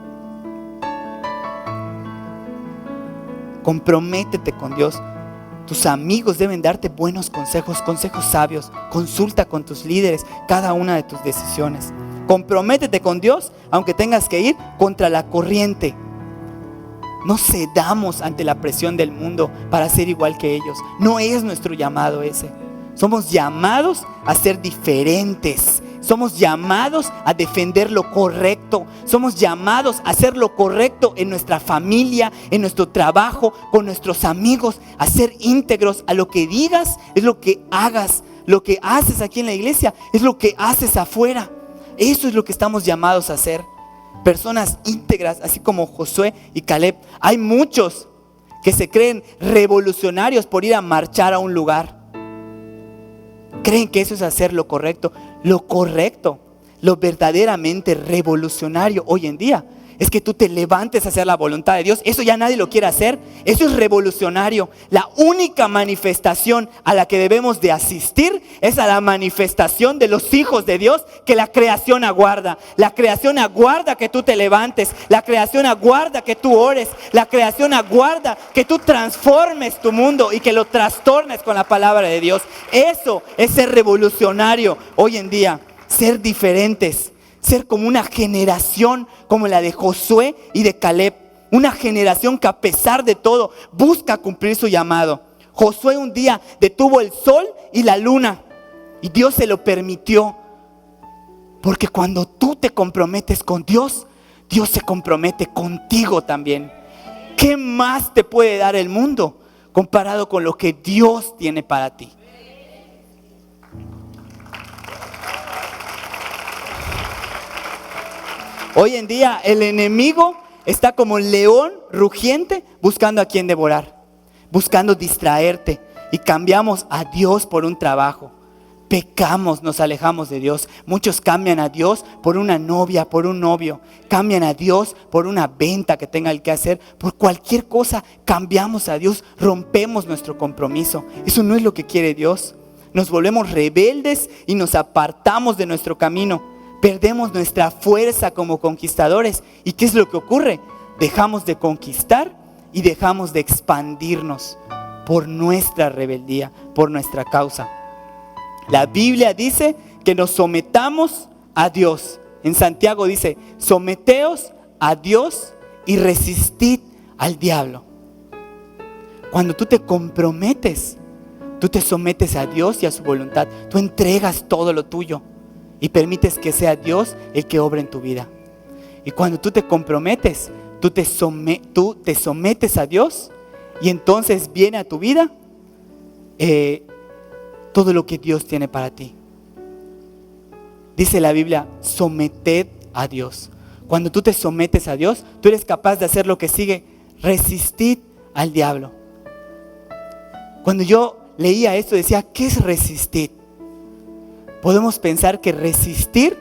Comprométete con Dios. Tus amigos deben darte buenos consejos, consejos sabios. Consulta con tus líderes cada una de tus decisiones. Comprométete con Dios, aunque tengas que ir contra la corriente. No cedamos ante la presión del mundo para ser igual que ellos. No es nuestro llamado ese. Somos llamados a ser diferentes. Somos llamados a defender lo correcto. Somos llamados a hacer lo correcto en nuestra familia, en nuestro trabajo, con nuestros amigos. A ser íntegros. A lo que digas es lo que hagas. Lo que haces aquí en la iglesia es lo que haces afuera. Eso es lo que estamos llamados a hacer. Personas íntegras, así como Josué y Caleb. Hay muchos que se creen revolucionarios por ir a marchar a un lugar. Creen que eso es hacer lo correcto. Lo correcto, lo verdaderamente revolucionario hoy en día es que tú te levantes a hacer la voluntad de Dios. Eso ya nadie lo quiere hacer. Eso es revolucionario. La única manifestación a la que debemos de asistir es a la manifestación de los hijos de Dios que la creación aguarda. La creación aguarda que tú te levantes. La creación aguarda que tú ores. La creación aguarda que tú transformes tu mundo y que lo trastornes con la palabra de Dios. Eso es ser revolucionario hoy en día. Ser diferentes. Ser como una generación como la de Josué y de Caleb. Una generación que a pesar de todo busca cumplir su llamado. Josué un día detuvo el sol y la luna. Y Dios se lo permitió. Porque cuando tú te comprometes con Dios, Dios se compromete contigo también. ¿Qué más te puede dar el mundo comparado con lo que Dios tiene para ti? Hoy en día el enemigo está como león rugiente buscando a quien devorar. buscando distraerte y cambiamos a Dios por un trabajo. Pecamos, nos alejamos de Dios. Muchos cambian a Dios por una novia, por un novio. Cambian a Dios por una venta que tengan que hacer. Por cualquier cosa cambiamos a Dios, rompemos nuestro compromiso. Eso no es lo que quiere Dios. Nos volvemos rebeldes y nos apartamos de nuestro camino. Perdemos nuestra fuerza como conquistadores. ¿Y qué es lo que ocurre? Dejamos de conquistar y dejamos de expandirnos por nuestra rebeldía, por nuestra causa. La Biblia dice que nos sometamos a Dios. En Santiago dice, someteos a Dios y resistid al diablo. Cuando tú te comprometes, tú te sometes a Dios y a su voluntad. Tú entregas todo lo tuyo y permites que sea Dios el que obre en tu vida. Y cuando tú te comprometes, tú te sometes a Dios y entonces viene a tu vida todo lo que Dios tiene para ti. Dice la Biblia, someted a Dios. Cuando tú te sometes a Dios, tú eres capaz de hacer lo que sigue, resistir al diablo. Cuando yo leía esto decía, ¿qué es resistir? Podemos pensar que resistir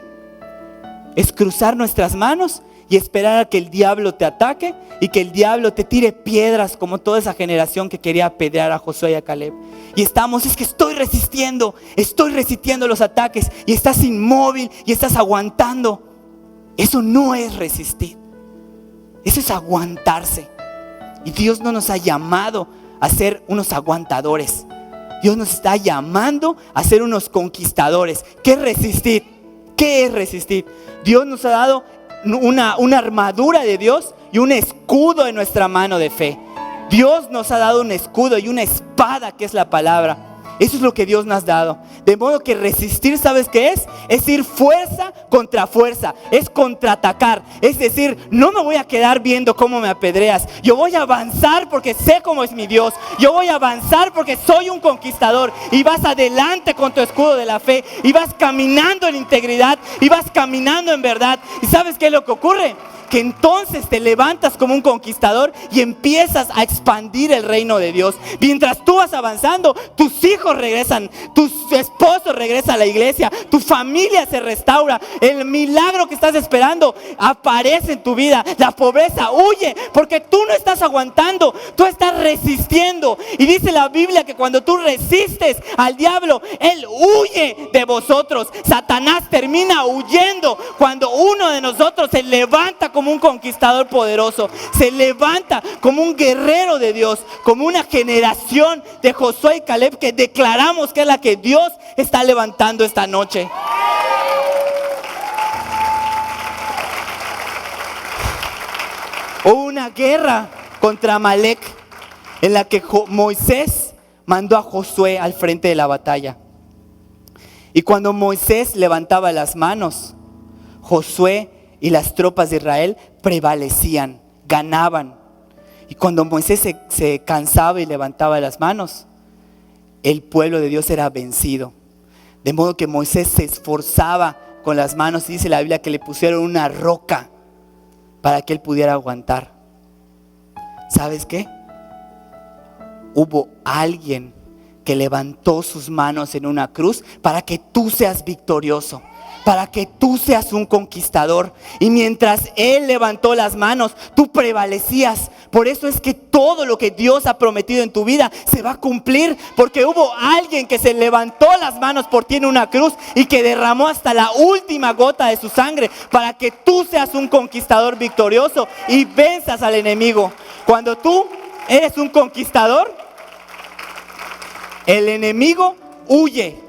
es cruzar nuestras manos y esperar a que el diablo te ataque y que el diablo te tire piedras, como toda esa generación que quería apedrear a Josué y a Caleb. Y es que estoy resistiendo los ataques, y estás inmóvil y estás aguantando. Eso no es resistir, eso es aguantarse. Y Dios no nos ha llamado a ser unos aguantadores. Dios nos está llamando a ser unos conquistadores. ¿Qué es resistir? ¿Qué es resistir? Dios nos ha dado una armadura de Dios y un escudo en nuestra mano de fe. Dios nos ha dado un escudo y una espada que es la palabra. Eso es lo que Dios nos ha dado. De modo que resistir, ¿sabes qué es? Es ir fuerza contra fuerza. Es contraatacar. Es decir, no me voy a quedar viendo cómo me apedreas. Yo voy a avanzar porque sé cómo es mi Dios. Yo voy a avanzar porque soy un conquistador. Y vas adelante con tu escudo de la fe. Y vas caminando en integridad. Y vas caminando en verdad. ¿Y sabes qué es lo que ocurre? Que entonces te levantas como un conquistador y empiezas a expandir el reino de Dios. Mientras tú vas avanzando, tus hijos regresan, tu esposo regresa a la iglesia, tu familia se restaura, el milagro que estás esperando aparece en tu vida, la pobreza huye porque tú no estás aguantando, tú estás resistiendo. Y dice la Biblia que cuando tú resistes al diablo, él huye de vosotros. Satanás termina huyendo cuando uno de nosotros se levanta como un conquistador poderoso, se levanta como un guerrero de Dios, como una generación de Josué y Caleb que declaramos que es la que Dios está levantando esta noche. Hubo una guerra contra Amalek en la que Moisés mandó a Josué al frente de la batalla. Y cuando Moisés levantaba las manos, Josué y las tropas de Israel prevalecían, ganaban. Y cuando Moisés se cansaba y levantaba las manos, el pueblo de Dios era vencido. De modo que Moisés se esforzaba con las manos, y dice la Biblia que le pusieron una roca para que él pudiera aguantar. ¿Sabes qué? Hubo alguien que levantó sus manos en una cruz para que tú seas victorioso, para que tú seas un conquistador. Y mientras él levantó las manos, tú prevalecías. Por eso es que todo lo que Dios ha prometido en tu vida se va a cumplir, porque hubo alguien que se levantó las manos por ti en una cruz y que derramó hasta la última gota de su sangre para que tú seas un conquistador victorioso y venzas al enemigo. Cuando tú eres un conquistador, el enemigo huye.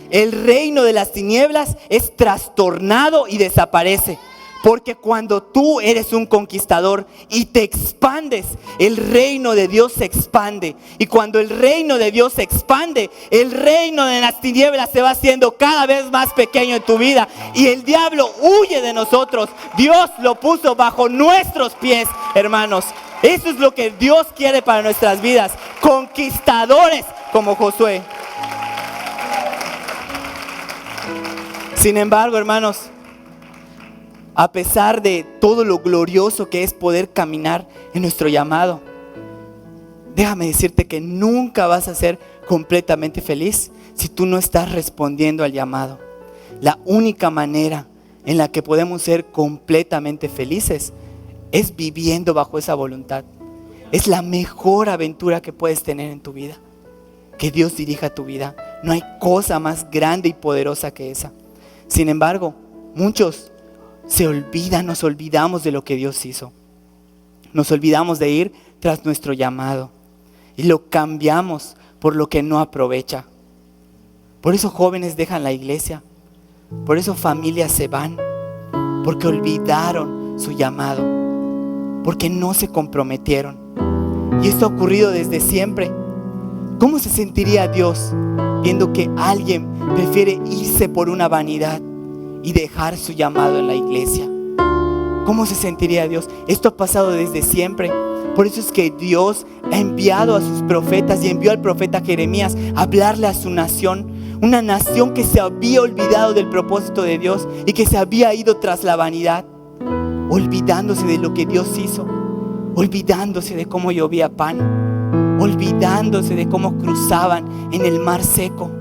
El reino de las tinieblas es trastornado y desaparece. Porque cuando tú eres un conquistador y te expandes, el reino de Dios se expande. Y cuando el reino de Dios se expande, el reino de las tinieblas se va haciendo cada vez más pequeño en tu vida. Y el diablo huye de nosotros. Dios lo puso bajo nuestros pies, hermanos. Eso es lo que Dios quiere para nuestras vidas. Conquistadores como Josué. Sin embargo, hermanos, a pesar de todo lo glorioso que es poder caminar en nuestro llamado, déjame decirte que nunca vas a ser completamente feliz si tú no estás respondiendo al llamado. La única manera en la que podemos ser completamente felices es viviendo bajo esa voluntad. Es la mejor aventura que puedes tener en tu vida, que Dios dirija tu vida. No hay cosa más grande y poderosa que esa. Sin embargo, muchos nos olvidamos de lo que Dios hizo. Nos olvidamos de ir tras nuestro llamado y lo cambiamos por lo que no aprovecha. Por eso jóvenes dejan la iglesia, por eso familias se van, porque olvidaron su llamado, porque no se comprometieron. Y esto ha ocurrido desde siempre. ¿Cómo se sentiría Dios viendo que alguien prefiere irse por una vanidad y dejar su llamado en la iglesia? ¿Cómo se sentiría Dios? Esto ha pasado desde siempre. Por eso es que Dios ha enviado a sus profetas y envió al profeta Jeremías a hablarle a su nación. Una nación que se había olvidado del propósito de Dios y que se había ido tras la vanidad, olvidándose de lo que Dios hizo, olvidándose de cómo llovía pan, olvidándose de cómo cruzaban en el mar seco,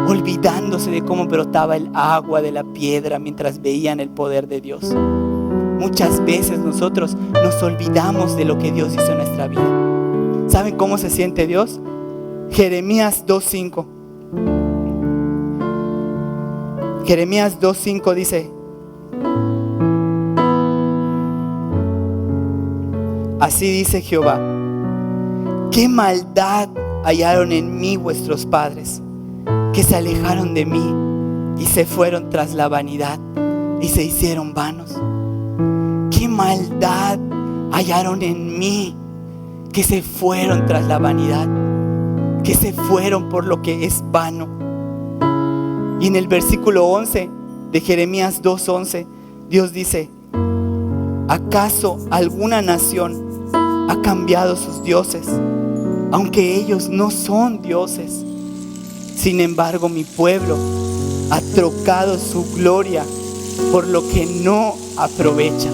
olvidándose de cómo brotaba el agua de la piedra mientras veían el poder de Dios. Muchas veces nosotros nos olvidamos de lo que Dios hizo en nuestra vida. ¿Saben cómo se siente Dios? Jeremías 2:5. Jeremías 2:5 dice: así dice Jehová, qué maldad hallaron en mí vuestros padres, que se alejaron de mí y se fueron tras la vanidad y se hicieron vanos. Qué maldad hallaron en mí, que se fueron tras la vanidad, que se fueron por lo que es vano. Y en el versículo 11 de Jeremías 2:11, Dios dice: ¿acaso alguna nación ha cambiado sus dioses, aunque ellos no son dioses? Sin embargo, mi pueblo ha trocado su gloria por lo que no aprovecha.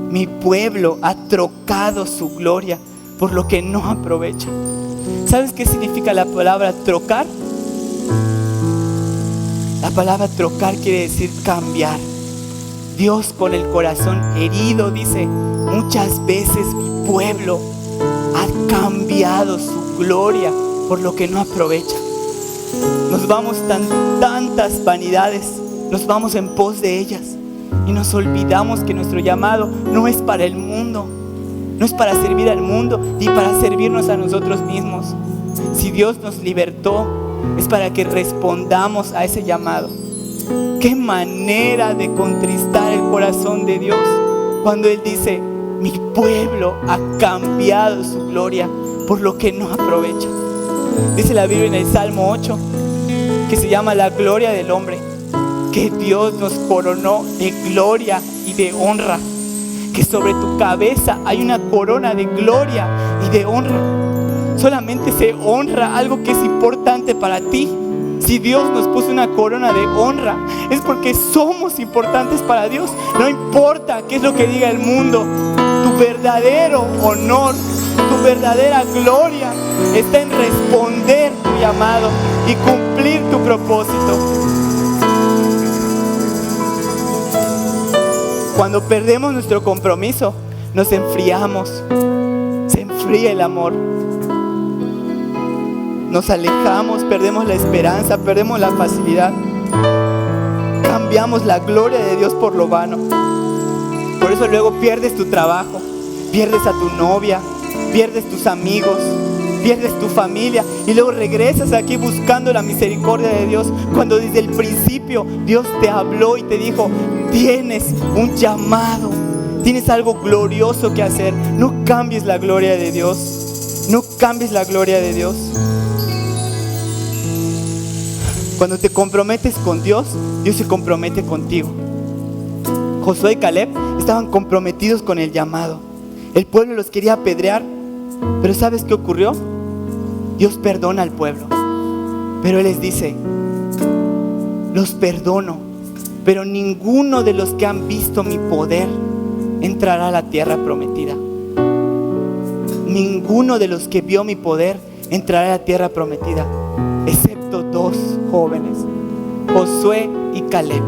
Mi pueblo ha trocado su gloria por lo que no aprovecha. ¿Sabes qué significa la palabra trocar? La palabra trocar quiere decir cambiar. Dios, con el corazón herido, dice: muchas veces mi pueblo ha cambiado su gloria por lo que no aprovecha. Nos vamos tantas vanidades, nos vamos en pos de ellas y nos olvidamos que nuestro llamado no es para el mundo, no es para servir al mundo ni para servirnos a nosotros mismos. Si Dios nos libertó, es para que respondamos a ese llamado. Qué manera de contristar el corazón de Dios cuando Él dice: mi pueblo ha cambiado su gloria por lo que no aprovecha. Dice la Biblia en el Salmo 8, que se llama la gloria del hombre, que Dios nos coronó de gloria y de honra, que sobre tu cabeza hay una corona de gloria y de honra. Solamente se honra algo que es importante para ti. Si Dios nos puso una corona de honra, es porque somos importantes para Dios. No importa qué es lo que diga el mundo, tu verdadero honor, tu verdadera gloria está en responder tu llamado y cumplir tu propósito. Cuando perdemos nuestro compromiso, nos enfriamos, se enfría el amor. Nos alejamos, perdemos la esperanza, perdemos la facilidad. Cambiamos la gloria de Dios por lo vano. Por eso luego pierdes tu trabajo, pierdes a tu novia, pierdes tus amigos, pierdes tu familia y luego regresas aquí buscando la misericordia de Dios, cuando desde el principio Dios te habló y te dijo: tienes un llamado, tienes algo glorioso que hacer. No cambies la gloria de Dios, no cambies la gloria de Dios. Cuando te comprometes con Dios, Dios se compromete contigo. Josué y Caleb estaban comprometidos con el llamado. El pueblo los quería apedrear, pero ¿sabes qué ocurrió? Dios perdona al pueblo, pero Él les dice: los perdono, pero ninguno de los que han visto mi poder entrará a la tierra prometida. ninguno de los que vio mi poder entrará a la tierra prometida, excepto 2 jóvenes, Josué y Caleb,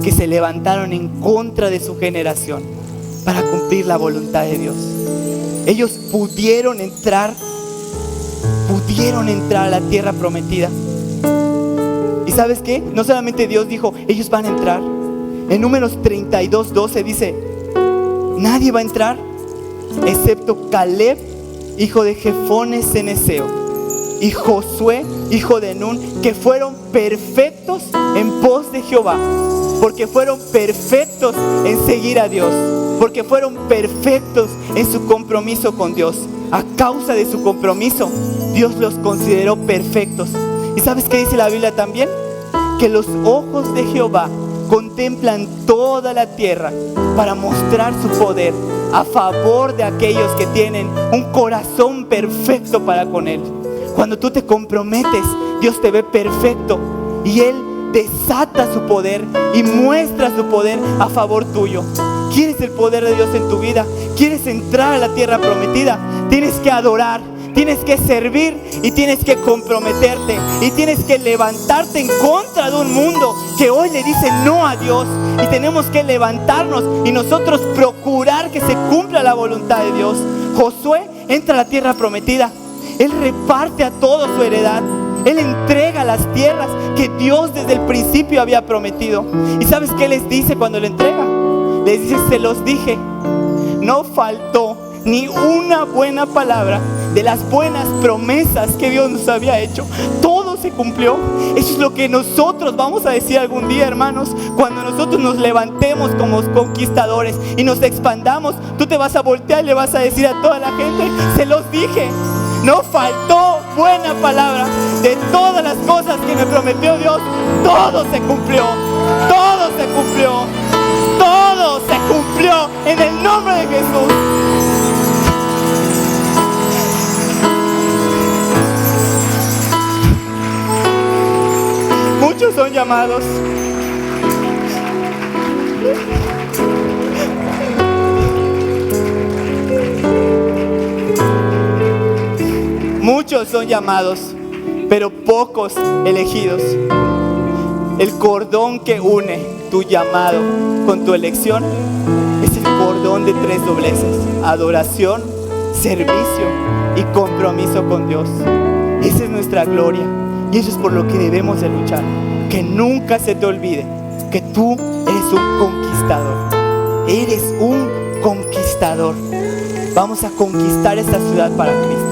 que se levantaron en contra de su generación para cumplir la voluntad de Dios. Ellos pudieron entrar a la tierra prometida. ¿Y sabes qué? No solamente Dios dijo, ellos van a entrar. En Números 32:12 dice, nadie va a entrar excepto Caleb, hijo de Jefone Ceneseo, y Josué, hijo de Nun, que fueron perfectos en pos de Jehová, porque fueron perfectos en seguir a Dios, porque fueron perfectos en su compromiso con Dios. A causa de su compromiso, Dios los consideró perfectos. ¿Y sabes qué dice la Biblia también? Que los ojos de Jehová contemplan toda la tierra para mostrar su poder a favor de aquellos que tienen un corazón perfecto para con Él. Cuando tú te comprometes, Dios te ve perfecto y Él desata su poder y muestra su poder a favor tuyo. ¿Quieres el poder de Dios en tu vida? ¿Quieres entrar a la tierra prometida? Tienes que adorar, tienes que servir y tienes que comprometerte y tienes que levantarte en contra de un mundo que hoy le dice no a Dios, y tenemos que levantarnos y nosotros procurar que se cumpla la voluntad de Dios. Josué entra a la tierra prometida, él reparte a todos su heredad, él entrega las tierras que Dios desde el principio había prometido. ¿Y sabes qué les dice cuando le entrega? Les dice, se los dije, no faltó ni una buena palabra de las buenas promesas que Dios nos había hecho. Todo se cumplió. Eso es lo que nosotros vamos a decir algún día, hermanos. Cuando nosotros nos levantemos como conquistadores y nos expandamos, tú te vas a voltear y le vas a decir a toda la gente, se los dije, no faltó buena palabra. De todas las cosas que me prometió Dios, todo se cumplió. Todo se cumplió. Todo se cumplió en el nombre de Jesús. Muchos son llamados. Muchos son llamados, pero pocos elegidos. El cordón que une tu llamado con tu elección es el cordón de 3 dobleces: adoración, servicio y compromiso con Dios. Esa es nuestra gloria. Y eso es por lo que debemos de luchar. Que nunca se te olvide que tú eres un conquistador. Eres un conquistador. Vamos a conquistar esta ciudad para Cristo.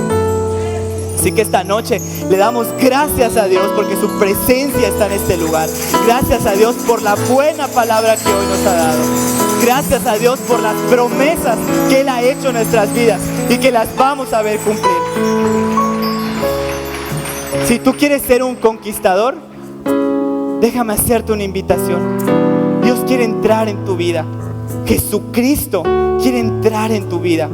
Así que esta noche le damos gracias a Dios porque su presencia está en este lugar. Gracias a Dios por la buena palabra que hoy nos ha dado. Gracias a Dios por las promesas que Él ha hecho en nuestras vidas y que las vamos a ver cumplir. Si tú quieres ser un conquistador, déjame hacerte una invitación. Dios quiere entrar en tu vida. Jesucristo quiere entrar en tu vida.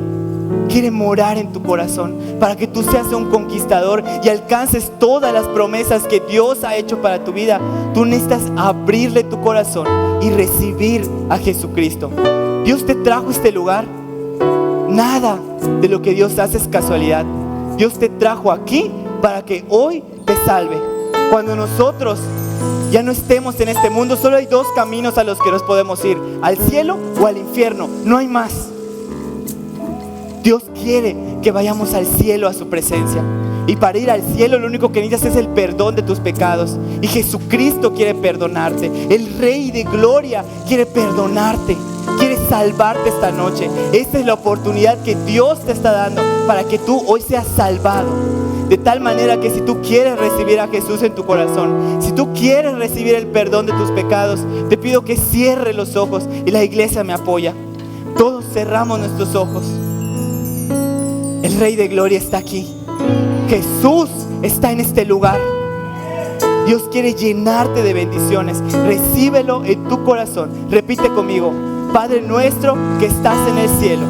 Quiere morar en tu corazón para que tú seas un conquistador y alcances todas las promesas que Dios ha hecho para tu vida. Tú necesitas abrirle tu corazón y recibir a Jesucristo. Dios te trajo a este lugar. Nada de lo que Dios hace es casualidad. Dios te trajo aquí para que hoy te salve. Cuando nosotros ya no estemos en este mundo, solo hay 2 caminos a los que nos podemos ir: al cielo o al infierno. No hay más. Dios quiere que vayamos al cielo a su presencia. Y para ir al cielo lo único que necesitas es el perdón de tus pecados. Y Jesucristo quiere perdonarte. El Rey de Gloria quiere perdonarte. Quiere salvarte esta noche. Esta es la oportunidad que Dios te está dando para que tú hoy seas salvado. De tal manera que si tú quieres recibir a Jesús en tu corazón, si tú quieres recibir el perdón de tus pecados, te pido que cierres los ojos y la iglesia me apoya. Todos cerramos nuestros ojos. El Rey de Gloria está aquí. Jesús está en este lugar. Dios quiere llenarte de bendiciones. Recíbelo en tu corazón. Repite conmigo: Padre nuestro que estás en el cielo,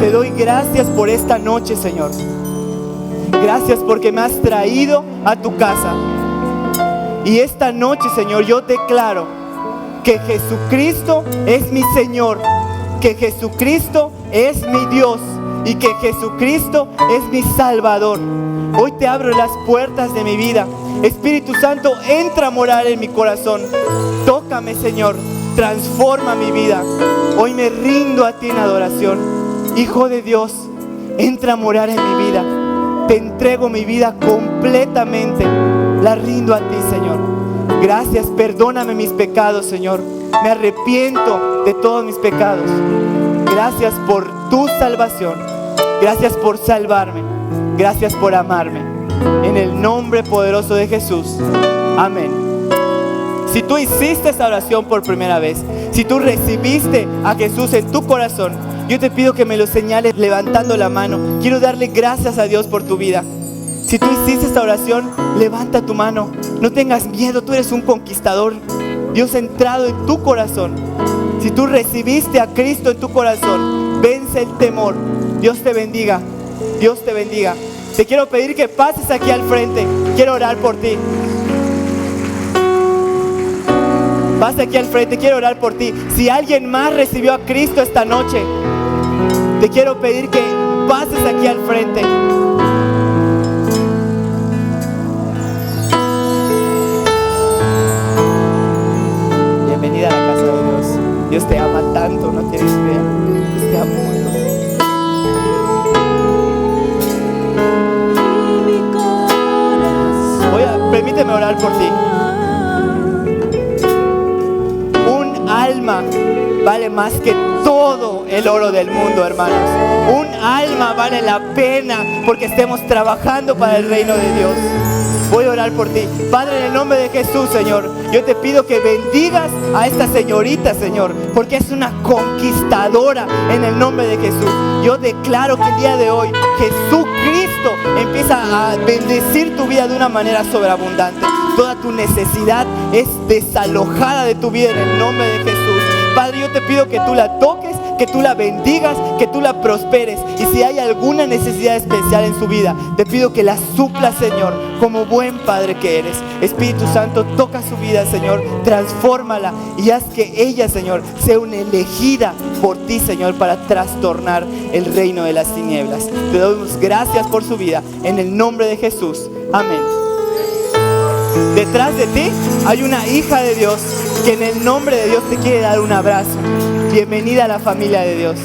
te doy gracias por esta noche, Señor. Gracias porque me has traído a tu casa. Y esta noche, Señor, yo declaro que Jesucristo es mi Señor, que Jesucristo es mi Dios, y que Jesucristo es mi Salvador. Hoy te abro las puertas de mi vida. Espíritu Santo, entra a morar en mi corazón. Tócame, Señor, transforma mi vida. Hoy me rindo a ti en adoración. Hijo de Dios, entra a morar en mi vida. Te entrego mi vida completamente. La rindo a ti, Señor. Gracias, perdóname mis pecados, Señor. Me arrepiento de todos mis pecados. Gracias por tu salvación. Gracias por salvarme. Gracias por amarme. En el nombre poderoso de Jesús. Amén. Si tú hiciste esta oración por primera vez, si tú recibiste a Jesús en tu corazón, yo te pido que me lo señales levantando la mano. Quiero darle gracias a Dios por tu vida. Si tú hiciste esta oración, levanta tu mano. No tengas miedo, tú eres un conquistador. Dios ha entrado en tu corazón. Si tú recibiste a Cristo en tu corazón, vence el temor. Dios te bendiga. Dios te bendiga. Te quiero pedir que pases aquí al frente. Quiero orar por ti. Pasa aquí al frente, quiero orar por ti. Si alguien más recibió a Cristo esta noche, te quiero pedir que pases aquí al frente. Bienvenida a la casa de Dios. Dios te ama tanto, no tienes idea. Dios te ama mucho. Permíteme orar por ti. Un alma vale más que todo el oro del mundo, hermanos. Un alma vale la pena porque estemos trabajando para el reino de Dios. Voy a orar por ti. Padre, en el nombre de Jesús, Señor, yo te pido que bendigas a esta señorita, Señor, porque es una conquistadora en el nombre de Jesús. Yo declaro que el día de hoy Jesucristo empieza a bendecir tu vida de una manera sobreabundante. Toda tu necesidad es desalojada de tu vida en el nombre de Jesús. Padre, yo te pido que tú la toques, que tú la bendigas, que tú la prosperes. Y si hay alguna necesidad especial en su vida, te pido que la supla, Señor, como buen Padre que eres. Espíritu Santo, toca su vida, Señor, transfórmala y haz que ella, Señor, sea una elegida por ti, Señor, para trastornar el reino de las tinieblas. Te damos gracias por su vida, en el nombre de Jesús. Amén. Detrás de ti hay una hija de Dios que en el nombre de Dios te quiere dar un abrazo. Bienvenida a la familia de Dios.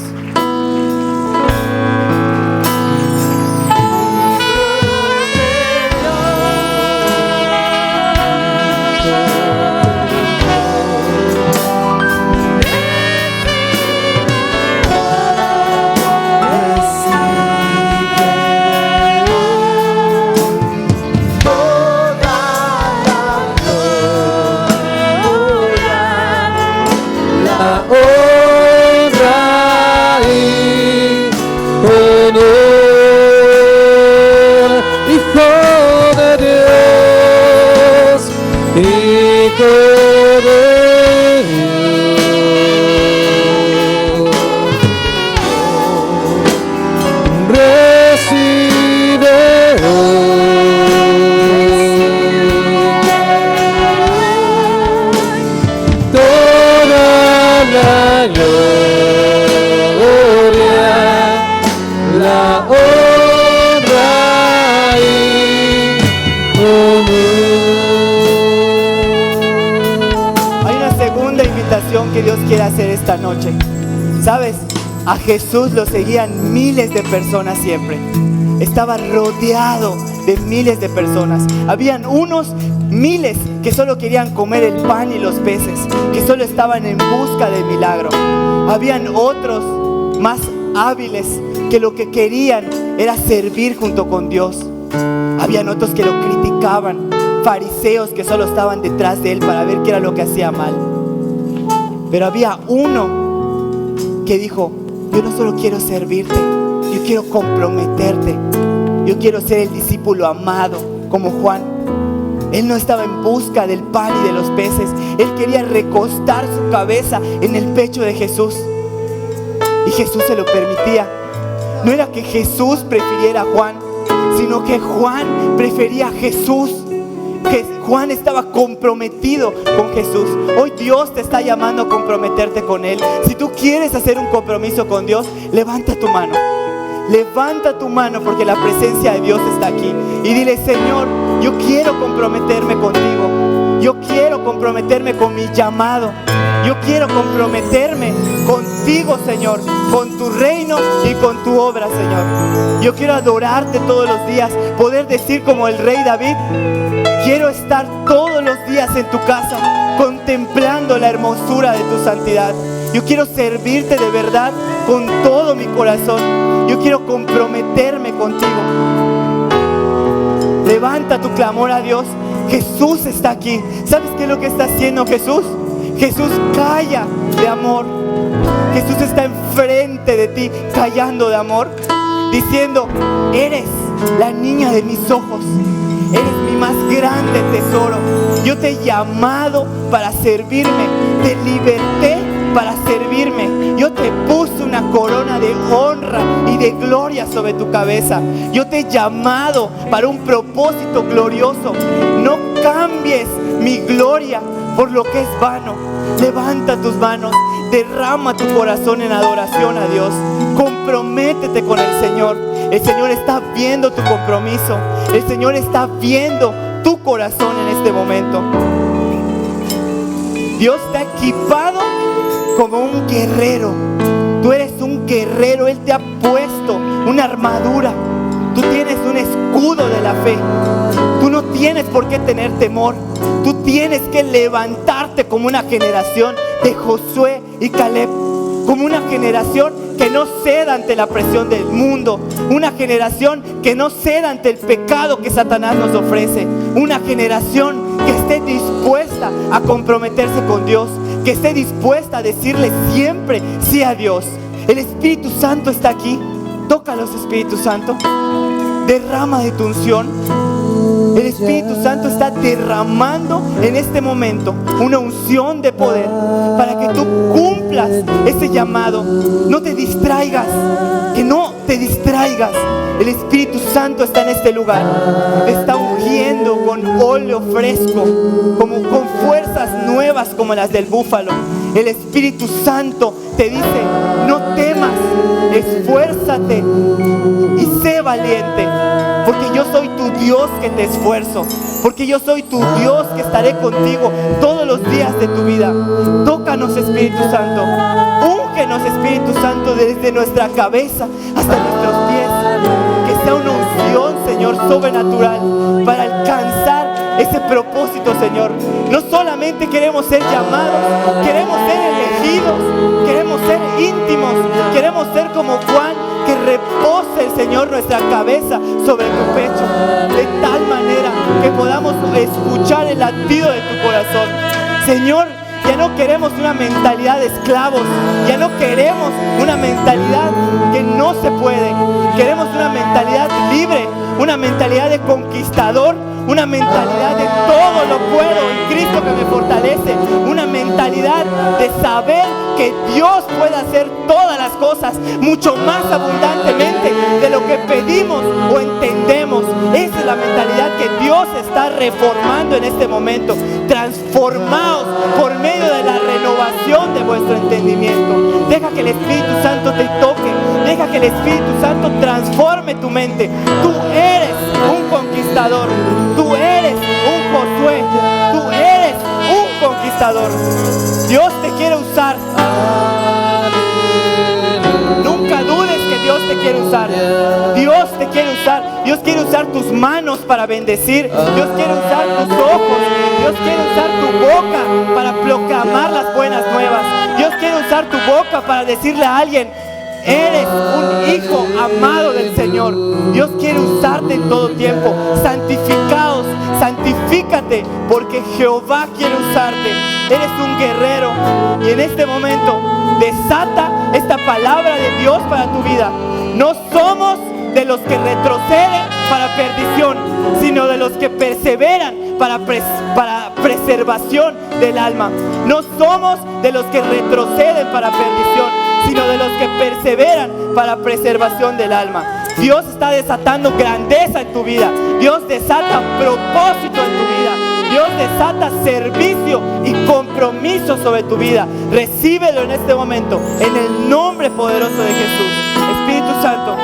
Que Dios quiere hacer esta noche. ¿Sabes? A Jesús lo seguían miles de personas siempre. Estaba rodeado de miles de personas. Habían unos miles que solo querían comer el pan y los peces, que solo estaban en busca del milagro. Habían otros más hábiles que lo que querían era servir junto con Dios. Habían otros que lo criticaban, fariseos que solo estaban detrás de él para ver qué era lo que hacía mal. Pero había uno que dijo: yo no solo quiero servirte, yo quiero comprometerte. Yo quiero ser el discípulo amado como Juan. Él no estaba en busca del pan y de los peces. Él quería recostar su cabeza en el pecho de Jesús. Y Jesús se lo permitía. No era que Jesús prefiriera a Juan, sino que Juan prefería a Jesús. Que Juan estaba comprometido con Jesús. Hoy Dios te está llamando a comprometerte con Él. Si tú quieres hacer un compromiso con Dios, levanta tu mano. Levanta tu mano porque la presencia de Dios está aquí. Y dile: Señor, yo quiero comprometerme contigo. Yo quiero comprometerme con mi llamado. Yo quiero comprometerme contigo, Señor, con tu reino y con tu obra, Señor. Yo quiero adorarte todos los días, poder decir como el rey David: quiero estar todos los días en tu casa, contemplando la hermosura de tu santidad. Yo quiero servirte de verdad con todo mi corazón. Yo quiero comprometerme contigo. Levanta tu clamor a Dios. Jesús está aquí. ¿Sabes qué es lo que está haciendo Jesús? Jesús calla de amor. Jesús está enfrente de ti, callando de amor, diciendo: eres la niña de mis ojos, eres mi más grande tesoro. Yo te he llamado para servirme, te liberté para servirme. Yo te puse una corona de honra y de gloria sobre tu cabeza. Yo te he llamado para un propósito glorioso. No cambies mi gloria por lo que es vano. Levanta tus manos, derrama tu corazón en adoración a Dios. Comprométete con el Señor. El Señor está viendo tu compromiso. El Señor está viendo tu corazón en este momento. Dios está equipado como un guerrero. Tú eres un guerrero. Él te ha puesto una armadura. Tú tienes un escudo de la fe. Tú no tienes por qué tener temor. Tú tienes que levantarte como una generación de Josué y Caleb, como una generación que no ceda ante la presión del mundo, una generación que no ceda ante el pecado que Satanás nos ofrece, una generación que esté dispuesta a comprometerse con Dios, que esté dispuesta a decirle siempre sí a Dios. El Espíritu Santo está aquí. Tócalos, Espíritu Santo. Derrama de tu unción. El Espíritu Santo está derramando en este momento una unción de poder para que tú cumplas ese llamado. No te distraigas, que no te distraigas. El Espíritu Santo está en este lugar. Te está ungiendo con óleo fresco, como con fuerzas nuevas como las del búfalo. El Espíritu Santo te dice: no temas, esfuérzate y sé valiente. Porque yo soy tu Dios que te esfuerzo. Porque yo soy tu Dios que estaré contigo todos los días de tu vida. Tócanos, Espíritu Santo. Úngenos, Espíritu Santo, desde nuestra cabeza hasta nuestros pies. Que sea una unción, Señor, sobrenatural para alcanzar ese propósito, Señor. No solamente queremos ser llamados, queremos ser elegidos, queremos ser íntimos, queremos ser como Juan, que repose el Señor nuestra cabeza sobre tu pecho, de tal manera que podamos escuchar el latido de tu corazón. Señor, ya no queremos una mentalidad de esclavos, ya no queremos una mentalidad que no se puede. Queremos una mentalidad libre, una mentalidad de conquistador, una mentalidad de todo lo puedo en Cristo que me fortalece, una mentalidad de saber que Dios puede hacer todas las cosas mucho más abundantemente de lo que pedimos o entendemos. Esa es la mentalidad que Dios está reformando en este momento. Transformaos por medio de la renovación de vuestro entendimiento. Deja que el Espíritu Santo te toque, deja que el Espíritu Santo transforme tu mente. Tú eres un conquistador, tú eres un Josué, tú eres un conquistador. Dios te quiere usar. Nunca dudes que Dios te quiere usar. Dios te quiere usar. Dios quiere usar tus manos para bendecir. Dios quiere usar tus ojos. Dios quiere usar tu boca para proclamar las buenas nuevas. Dios quiere usar tu boca para decirle a alguien: eres un hijo amado del Señor. Dios quiere usarte en todo tiempo. Santificaos, santifícate, porque Jehová quiere usarte. Eres un guerrero y en este momento desata esta palabra de Dios para tu vida. No somos de los que retroceden para perdición, sino de los que perseveran para preservación del alma. No somos de los que retroceden para perdición, sino de los que perseveran para preservación del alma. Dios está desatando grandeza en tu vida. Dios desata propósito en tu vida. Dios desata servicio y compromiso sobre tu vida. Recíbelo en este momento, en el nombre poderoso de Jesús. Espíritu Santo,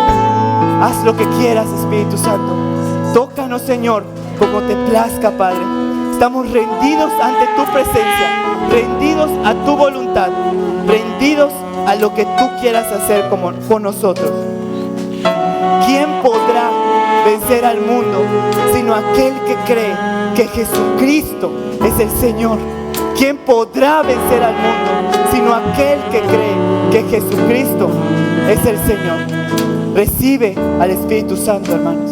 Haz lo que quieras, Espíritu Santo. Tócanos, Señor, como te plazca, Padre. Estamos rendidos ante tu presencia, rendidos a tu voluntad, rendidos a lo que tú quieras hacer con nosotros. ¿Quién podrá vencer al mundo sino aquel que cree que Jesucristo es el Señor? ¿Quién podrá vencer al mundo sino aquel que cree que Jesucristo es el Señor? Recibe al Espíritu Santo, hermanos.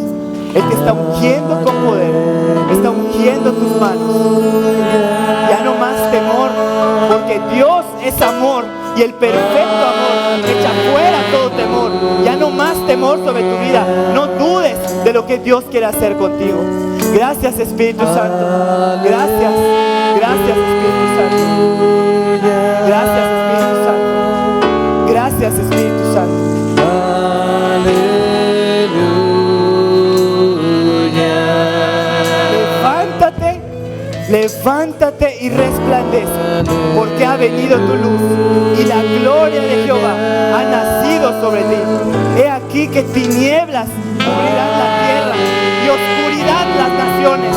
Él te está ungiendo con poder, está ungiendo tus manos. Ya no más temor, porque Dios es amor y el perfecto amor echa fuera todo temor. Ya no más temor sobre tu vida. No dudes de lo que Dios quiere hacer contigo. Gracias, Espíritu Santo. Gracias, gracias, Espíritu Santo. Gracias, Espíritu Santo. Gracias, Espíritu Santo. Levántate y resplandece, porque ha venido tu luz y la gloria de Jehová ha nacido sobre ti. He aquí que tinieblas cubrirán la tierra y oscuridad las naciones,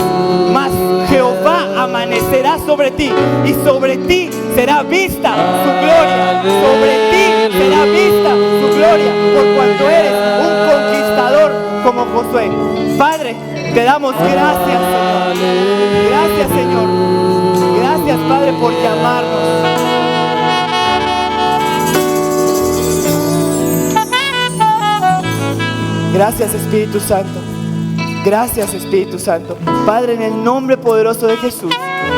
mas Jehová amanecerá sobre ti y sobre ti será vista su gloria. Sobre ti será vista su gloria, por cuanto eres un conquistador como Josué. Padre, te damos gracias, Señor. Gracias, Señor. Gracias, Padre, por llamarnos. Gracias, Espíritu Santo. Gracias, Espíritu Santo. Padre, en el nombre poderoso de Jesús,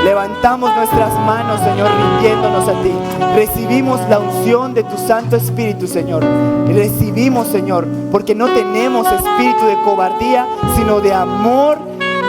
levantamos nuestras manos, Señor, rindiéndonos a ti. Recibimos la unción de tu Santo Espíritu, Señor. Recibimos, Señor, porque no tenemos espíritu de cobardía, sino de amor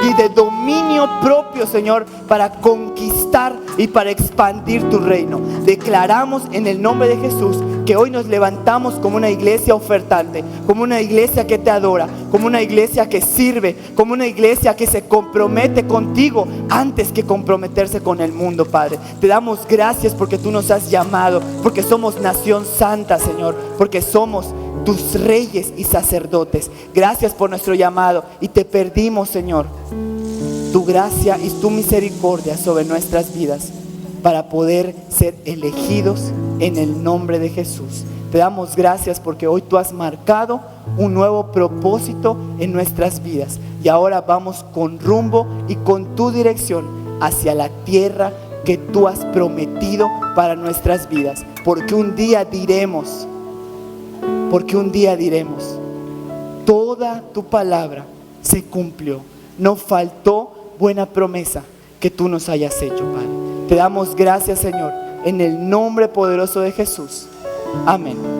y de dominio propio, Señor, para conquistar y para expandir tu reino. Declaramos en el nombre de Jesús que hoy nos levantamos como una iglesia ofertante, como una iglesia que te adora, como una iglesia que sirve, como una iglesia que se compromete contigo antes que comprometerse con el mundo, Padre. Te damos gracias porque tú nos has llamado, porque somos nación santa, Señor, porque somos tus reyes y sacerdotes. Gracias por nuestro llamado y te pedimos, Señor, tu gracia y tu misericordia sobre nuestras vidas para poder ser elegidos en el nombre de Jesús. Te damos gracias porque hoy tú has marcado un nuevo propósito en nuestras vidas y ahora vamos con rumbo y con tu dirección hacia la tierra que tú has prometido para nuestras vidas, porque un día diremos, toda tu palabra se cumplió. No faltó buena promesa que tú nos hayas hecho, Padre. Te damos gracias, Señor, en el nombre poderoso de Jesús. Amén.